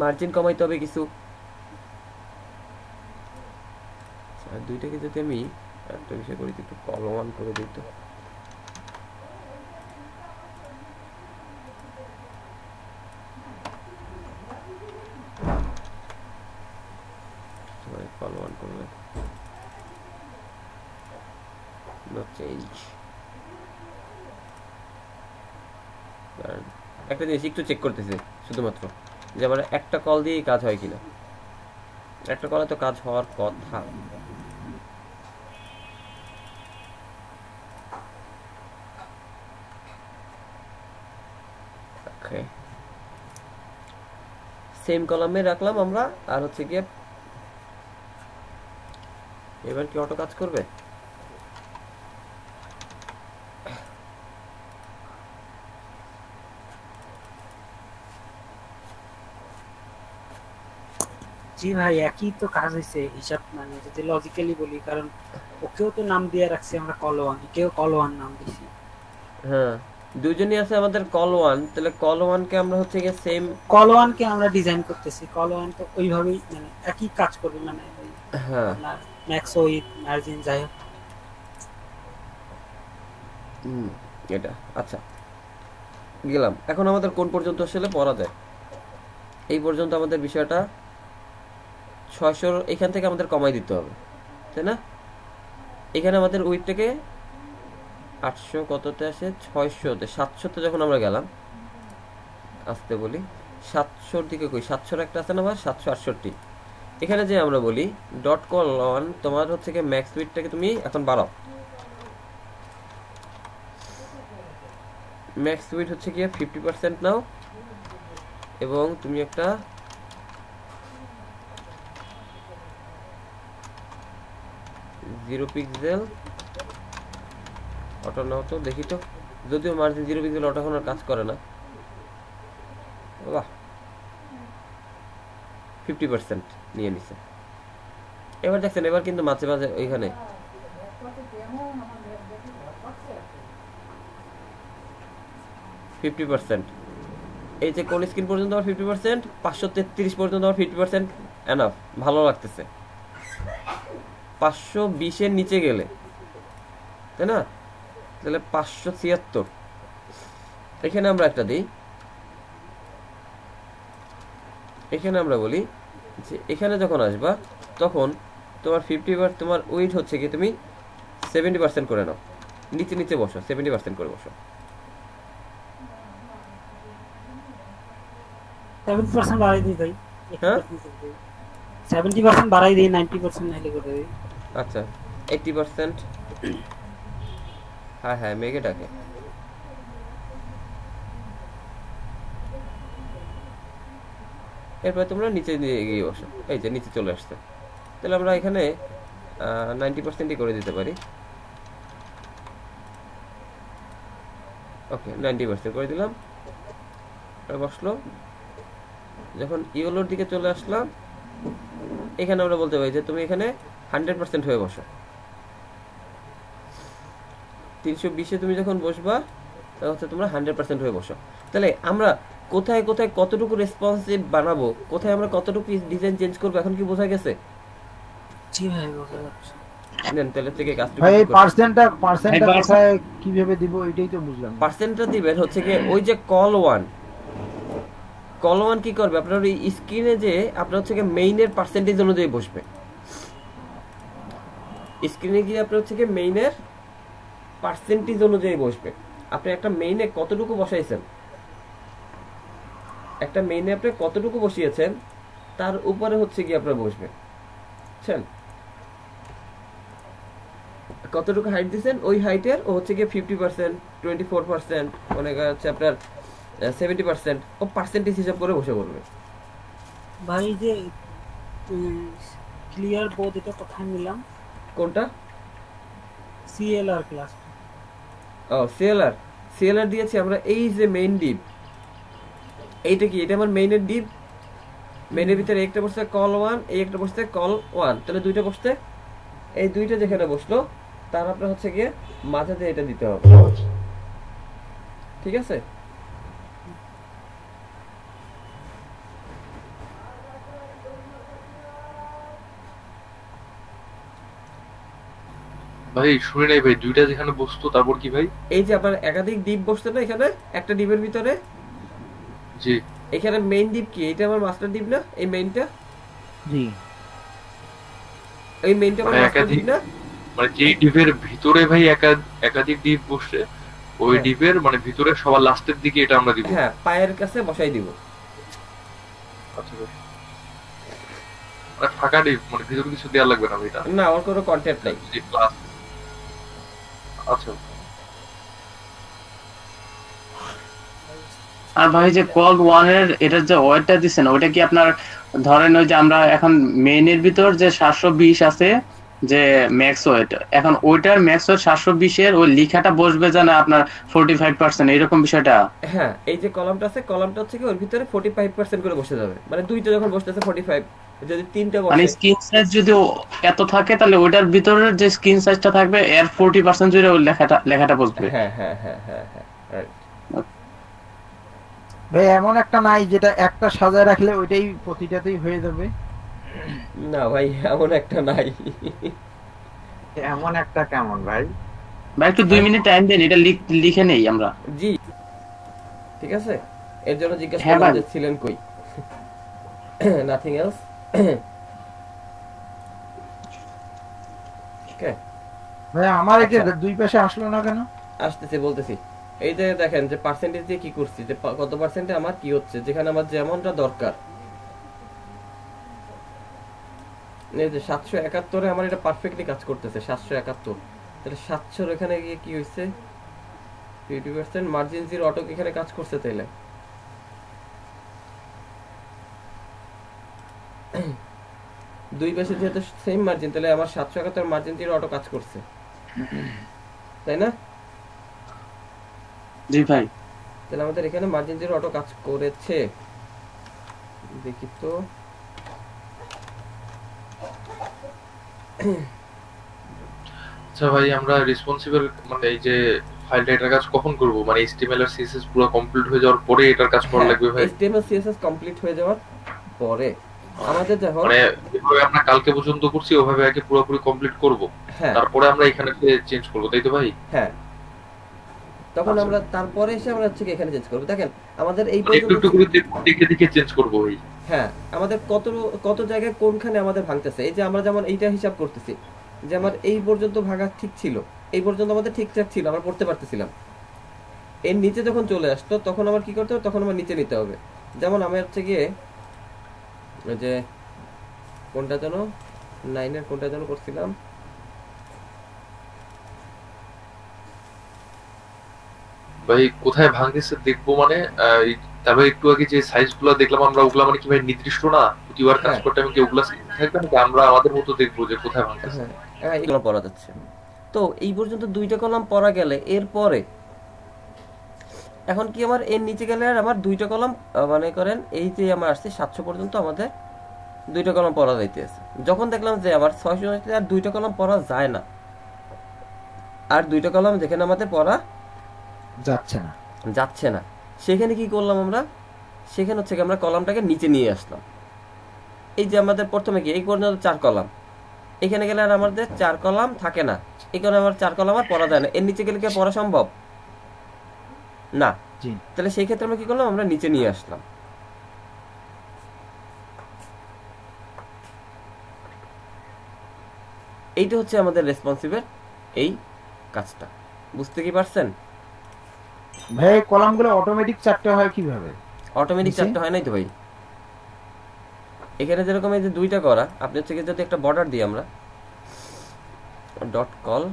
মার্জিন কমাইতে হবে কিছু। দুইটাকে যদি আমি একটা বিষয় করি, একটু কলমান করে দিই তো। কলমান করবে নো চেঞ্জ। একটা জিনিস একটু চেক করতেছি শুধুমাত্র যে আমার একটা কল দিয়েই কাজ হয় কিনা। একটা কলে তো কাজ হওয়ার কথা। ওকে সেম কলামে রাখলাম আমরা। আর হচ্ছে গিয়ে এবার কি অটো কাজ করবে? জি ভাই, একই তো কাজ হয়েছে হিসাব, মানে যদি লজিক্যালি বলি, কারণ ওকেও তো নাম দিয়ে রাখছি আমরা কল 1, একেও কল 1 নাম দিছি। হ্যাঁ, দুজনই আছে আমাদের কল 1, তাহলে কল 1 কে আমরা হচ্ছে গিয়ে সেম কল 1 কে আমরা ডিজাইন করতেছি, কল 1 তো ওইভাবেই মানে একই কাজ করবে, মানে হ্যাঁ ম্যাক্স উইথ মার্জিন যাই হোক। এটা আচ্ছা গেলাম। এখন আমাদের কোন পর্যন্ত আসলে পড়া যায়? এই পর্যন্ত আমাদের বিষয়টা 600 এখান থেকে আমাদের কমাই দিতে হবে, তাই না? এখানে আমাদের উইথটাকে 800 কততে আসে, 600তে 700তে যখন আমরা গেলাম, আসতে বলি 700-র দিকে কই, 700-র একটা আছে না ভাই, 768। এখানে যে আমরা বলি ডট কল 1 তোমার হচ্ছে কি ম্যাক্স উইথটাকে তুমি এখন বাড়াও। ম্যাক্স উইথ হচ্ছে কি 50% নাও, এবং তুমি একটা জিরো পিক্সেল অটো নাও তো, দেখি তো। যদিও মার্জিন 0 পিক্সেল অটো এখন আর কাজ করে না। বাহ, 50% নিয়ে নিছে। এবার দেখছেন, এবার কিন্তু মাঝে মাঝে ওইখানে এই যে কোন স্ক্রিন পর্যন্ত আমার 50%, 533 পর্যন্ত আমার 50% এনাফ, ভালো লাগতেছে। 520-এর নিচে গেলে, তাই না? তাহলে 576 এখানে আমরা একটা দিই। এখানে আমরা বলি যে এখানে যখন আসবা তখন তোমার 50 তোমার ওয়েট হচ্ছে কি তুমি 70% করে নাও, নিচে নিচে বসো, 70% করে বসো। 70% বাড়াই দিই ভাই। হ্যাঁ 70% বাড়াই দিই, 90% নাইলে করে দিই। আচ্ছা 80%। হ্যাঁ হ্যাঁ, মেঘেটাকে এরপর তোমরা নিচে দিয়ে এগিয়ে বসো। এই যে নিচে চলে আসছে, তাহলে আমরা এখানে 90%ই করে দিতে পারি। ওকে, 90% করে দিলাম। বসলো। যখন ইয়েলোর দিকে চলে আসলাম, এখানে আমরা বলতে পারি যে তুমি এখানে 100% হয়ে বসো। 320-এ তুমি যখন বসবা তখন হচ্ছে তোমরা 100% হয়ে বসো। তাহলে আমরা কোথায় কোথায় কতটুকু রেসপন্সিভ বানাবো, কোথায় আমরা কতটুকু ডিজাইন চেঞ্জ করবো, এখন কি বোঝা গেছে? জি ভাই, বোঝা যাচ্ছে। নেন তাহলে থেকে কাজটা ভাই এই পার্সেন্টটা কোথায় কিভাবে দিব এটাই তো বুঝলাম না। পার্সেন্টটা দিবেন হচ্ছে কি ওই যে কল 1 কি করবে, আপনার ওই স্ক্রিনে যে আপনার হচ্ছে কি মেইনের পার্সেন্টেজ অনুযায়ী বসবে। স্ক্রিনে গিয়ে আপনার হচ্ছে কি মেইনের পার্সেন্টেজ অনুযায়ী বসবে। আপনি একটা মেইনে কতটুকু বসাইছেন, একটা মেইনে আপনি কতটুকু বসিয়েছেন তার উপরে হচ্ছে কি আপনার বসবে, বুঝছেন? কতটুকু হাইট দিয়েছেন ওই হাইটের ও হচ্ছে কি 50%, 24%, মনে করেন হচ্ছে আপনার 70%, ও পার্সেন্টেজ হিসাব করে বসে পড়বে। ভাই যে ক্লিয়ার বোর্ড, এটা কোথায় নিলাম? কোনটা? CLR class. ও সিএলআর দিয়েছি আমরা। এই যে মেইন ডিপ, এইটা কি, এটা আমার মেইনের ডিপ। মেইনের ভিতরে একটা বসছে কল 1, এই একটা বসছে কল 1, তাহলে দুইটা বসছে। এই দুইটা যেখানে বসলো তার আপনার হচ্ছে গিয়ে মাঝাতে এটা দিতে হবে, ঠিক আছে? ভাই শুনে নাই ভাই, দুইটা যেখানে বসতো তারপর কি ভাই? এই যে আপনার একাধিক ডিপ বসছে না, এখানে একটা ডিপের ভিতরে। জি, এখানে মেইন ডিপ কি, এটা আমার মাস্টার ডিপ না? এই মেইনটা, জি এই মেইনটা আমার মাস্টার ডিপ না? মানে যেই ডিপের ভিতরে ভাই একাধিক ডিপ বসে, ওই হ্যাঁ। ডিপের মানে ভিতরে সবার লাস্টের দিকে এটা আমরা দিব। হ্যাঁ, পায়ের কাছে বসাই দিব। আচ্ছা ভাই, মানে ফাঁকা ডিপ, মানে ভিতরে কিছু দেওয়া লাগবে না ভাই এটা? না, ওর কোনো কন্টেন্ট নাই। জি ক্লাস। আচ্ছা আর ভাই যে কোল্ড ওয়ানের এটার যে ওয়েটটা দিচ্ছেন ওইটা কি আপনার ধরেন ওই যে আমরা এখন মেইনের ভিতর যে 720 আছে যে ম্যাক্স ওয়েট, এখন ওইটার ম্যাক্স ওয়েট 720 এর ওই লেখাটা বসবে জানা আপনার 45% এরকম বিষয়টা? হ্যাঁ, এই যে কলামটা আছে, কলামটা হচ্ছে কি ওর ভিতরে 45% করে বসে যাবে, মানে দুইটা যখন বসতেছে 45, যদি তিনটা মানে বসে স্ক্রিন সাইজ যদি এত থাকে তাহলে ওইটার ভিতরের যে স্ক্রিন সাইজটা থাকবে এর 40% জুড়ে ওই লেখাটা বসবে। হ্যাঁ হ্যাঁ হ্যাঁ হ্যাঁ হ্যাঁ রাইট। ভাই এমন একটা নাই যেটা একটা সাজায় রাখলে ওইটাই প্রতিটাতেই হয়ে যাবে? না ভাই এমন একটা নাই। এমন একটা কেমন ভাই? ভাই একটু 2 মিনিট টাইম দেন, এটা লিখে নেই আমরা। জি ঠিক আছে, এর জন্য জিজ্ঞাসা হ্যাঁ করলাম ভাই। যে ছিলেন কই। Nothing else. ওকে ভাই আমার এই যে আচ্ছা। দুই পাশে আসলো না কেন? আসতেছি বলতেছি। এই যে দেখেন যে পার্সেন্টেজ দিয়ে কি করছি, যে কত পার্সেন্টে আমার কি হচ্ছে, যেখানে আমার যেমনটা দরকার। এই যে 771 এ আমার এটা পারফেক্টলি কাজ করতেছে, 771। তাহলে 700 এখানে গিয়ে কি হইছে, 50% মার্জিন জিরো অটো এখানে কাজ করছে। তাইলে দুই পাশে যেহেতু সেম মার্জিন, তাহলে আমার 771 মার্জিন জিরো অটো কাজ করছে, তাই না? জি ভাই। তাহলে আমাদের এখানে মার্জিন জিরো অটো কাজ করেছে, দেখি তো। আচ্ছা ভাই, আমরা রেসপন্সিবল মানে এই যে ফাইলটা এটার কাজ কখন করব? মানে HTML আর CSS পুরো কমপ্লিট হয়ে যাওয়ার পরে এটার কাজ করা লাগবে ভাই? HTML CSS কমপ্লিট হয়ে যাওয়ার পরে আমাদের যখন মানে যেভাবে আমরা কালকে পর্যন্ত করছি ওভাবে আগে পুরোপুরি কমপ্লিট করব, হ্যাঁ তারপরে আমরা এখানে চেঞ্জ করব, তাই তো ভাই? হ্যাঁ, তখন আচ্ছা। আমরা তারপরে এসে আমরা হচ্ছে কি এখানে চেঞ্জ করব। দেখেন আমাদের এই মানে একটু একটু করে দেখে দেখে চেঞ্জ করব ভাই। হ্যাঁ, আমাদের কত কত জায়গায় কোনখানে আমাদের ভাঙতেছে। এই যে আমরা যেমন এইটা হিসাব করতেছি যে আমার এই পর্যন্ত ভাঙা ঠিক ছিল, এই পর্যন্ত আমাদের ঠিকঠাক ছিল, আমরা পড়তে পারতেছিলাম। এর নিচে যখন চলে আসতো তখন আমার কি করতে হবে, তখন আমার নিচে নিতে হবে। যেমন আমি হচ্ছে গিয়ে ওই যে কোনটা যেন 9 এর কোনটা যেন করছিলাম, ভাই কোথায় ভাঙতেছে দেখবো মানে তারপরে একটু আগে যে সাইজগুলো দেখলাম আমরা, ওগুলা মানে কি ভাই নির্দিষ্ট না? প্রতিবার কাজ হ্যাঁ। করতে আমি কি ওগুলা থাকবে নাকি আমরা আমাদের মতো দেখবো যে কোথায় ভাঙতেছে? হ্যাঁ হ্যাঁ এগুলো পড়া যাচ্ছে। তো এই পর্যন্ত দুইটা কলাম পড়া গেলে এরপরে এখন কি আমার এর নিচে গেলে আর আমার দুইটা কলাম মনে করেন এই যে আমার আসছে 700 পর্যন্ত আমাদের দুইটা কলাম পড়া যাইতে আছে। যখন দেখলাম যে আবার 600 আর দুইটা কলাম পড়া যায় না, আর দুইটা কলাম যেখানে আমাদের পড়া যাচ্ছে না, সেখানে কি করলাম আমরা, সেখানে হচ্ছে কি আমরা কলামটাকে নিচে নিয়ে আসলাম। এই যে আমাদের প্রথমে কি এই পর্যন্ত 4 কলাম, এখানে গেলে আর আমাদের 4 কলাম থাকে না, এখানে আমার 4 কলাম আর পড়া যায় না। এর নিচে গেলে কি পড়া সম্ভব না? তাহলে সেই ক্ষেত্রে আমরা কি করলাম, আমরা নিচে নিয়ে আসলাম। এইটা হচ্ছে আমাদের রেসপন্সিবল এই কাজটা। বুঝতে কি পারছেন ভাই? কলামগুলো অটোমেটিক চারটে হয় কিভাবে? অটোমেটিক চারটে হয় নাই তো ভাই। এখানে যেরকম এই যে দুইটা করা, আপনি হচ্ছে যদি একটা বর্ডার দিই আমরা dot call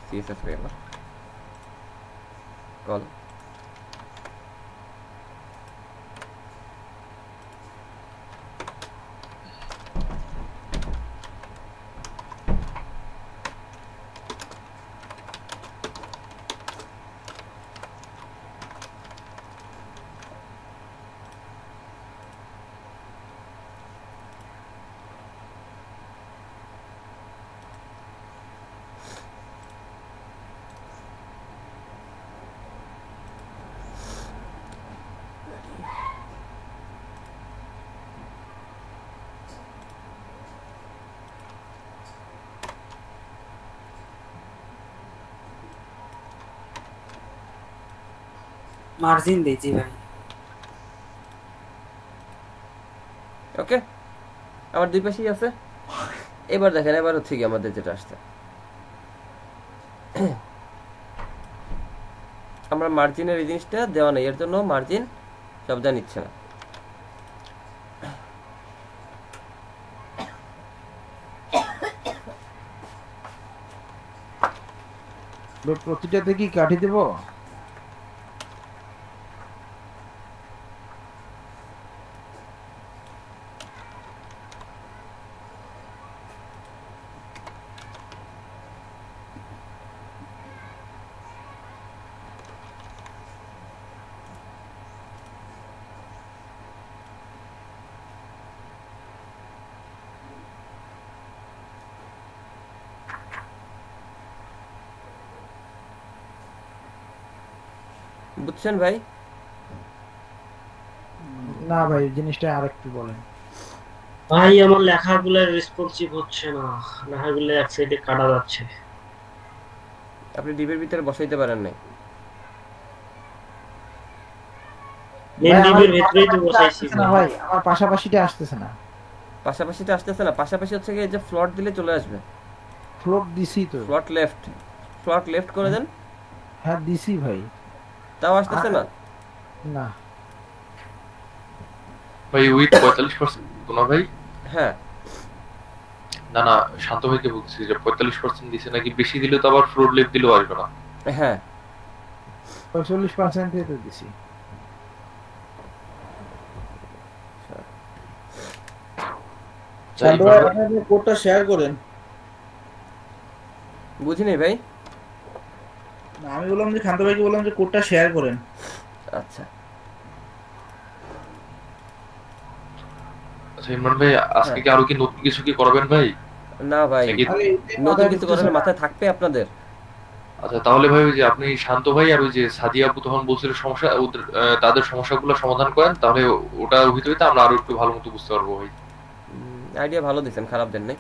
CSS framework call, margin দিয়েছি ভাই। ওকে, আমার দুই পাশেই আছে। এবার দেখেন, এবার হচ্ছে কি আমাদের যেটা আসছে, আমরা মার্জিনের এই জিনিসটা দেওয়া নেই, এর জন্য মার্জিন শব্দ নিচ্ছে না। প্রতিটাতে কি কাটি দেব? বুঝছেন ভাই? না ভাই, জিনিসটা আরেকটু বলেন। ভাই আমার লেখাগুলো রেসপন্সিভ হচ্ছে না, লেখাগুলো এক সাইডে কাটা যাচ্ছে। আপনি ডিবের ভিতরে বসাইতে পারেন নাই। মেন ভাই, ডিবের আমার ভিতরেই তো বসাইছি আসতেছে না ভাই, আমার পাশাপাশিটা আসতেছে না। পাশাপাশিটা আসতেছে না, পাশাপাশি হচ্ছে কি, এই যে ফ্লট দিলে চলে আসবে। ফ্লোট দিছি তো। ফ্লট লেফট করে দেন। হ্যাঁ দিছি ভাই। তাও আসতেছে না। না ভাই উইথ 45% তো না ভাই? হ্যাঁ, না না, শান্ত ভাইকে বলছি যে 45% দিছে নাকি, বেশি দিলে তো আবার ফ্লোর লেফট দিলেও আসবে না। হ্যাঁ 45% তো দিছি। শান্ত ভাই কোডটা শেয়ার করেন। বুঝিনি ভাই। না, আমি বললাম যে খান্ত ভাইকে বললাম যে কোডটা শেয়ার করেন। আচ্ছা আচ্ছা ইমরান ভাই, আজকে কি আরো কি নতুন কিছু কি করবেন ভাই? না ভাই, নাকি- নতুন কিছু করার মাথায় থাকবে আপনাদের। আচ্ছা তাহলে ভাই ওই যে আপনি শান্ত ভাই আর ওই যে সাদিয়া আপু তখন বলছিল সমস্যা ওদের, তাদের সমস্যাগুলো সমাধান করেন, তাহলে ওটা হইতে হইতে আমরা আরো একটু ভালো মতো বুঝতে পারবো ভাই। আইডিয়া ভালো দিচ্ছেন, খারাপ দেন নাই।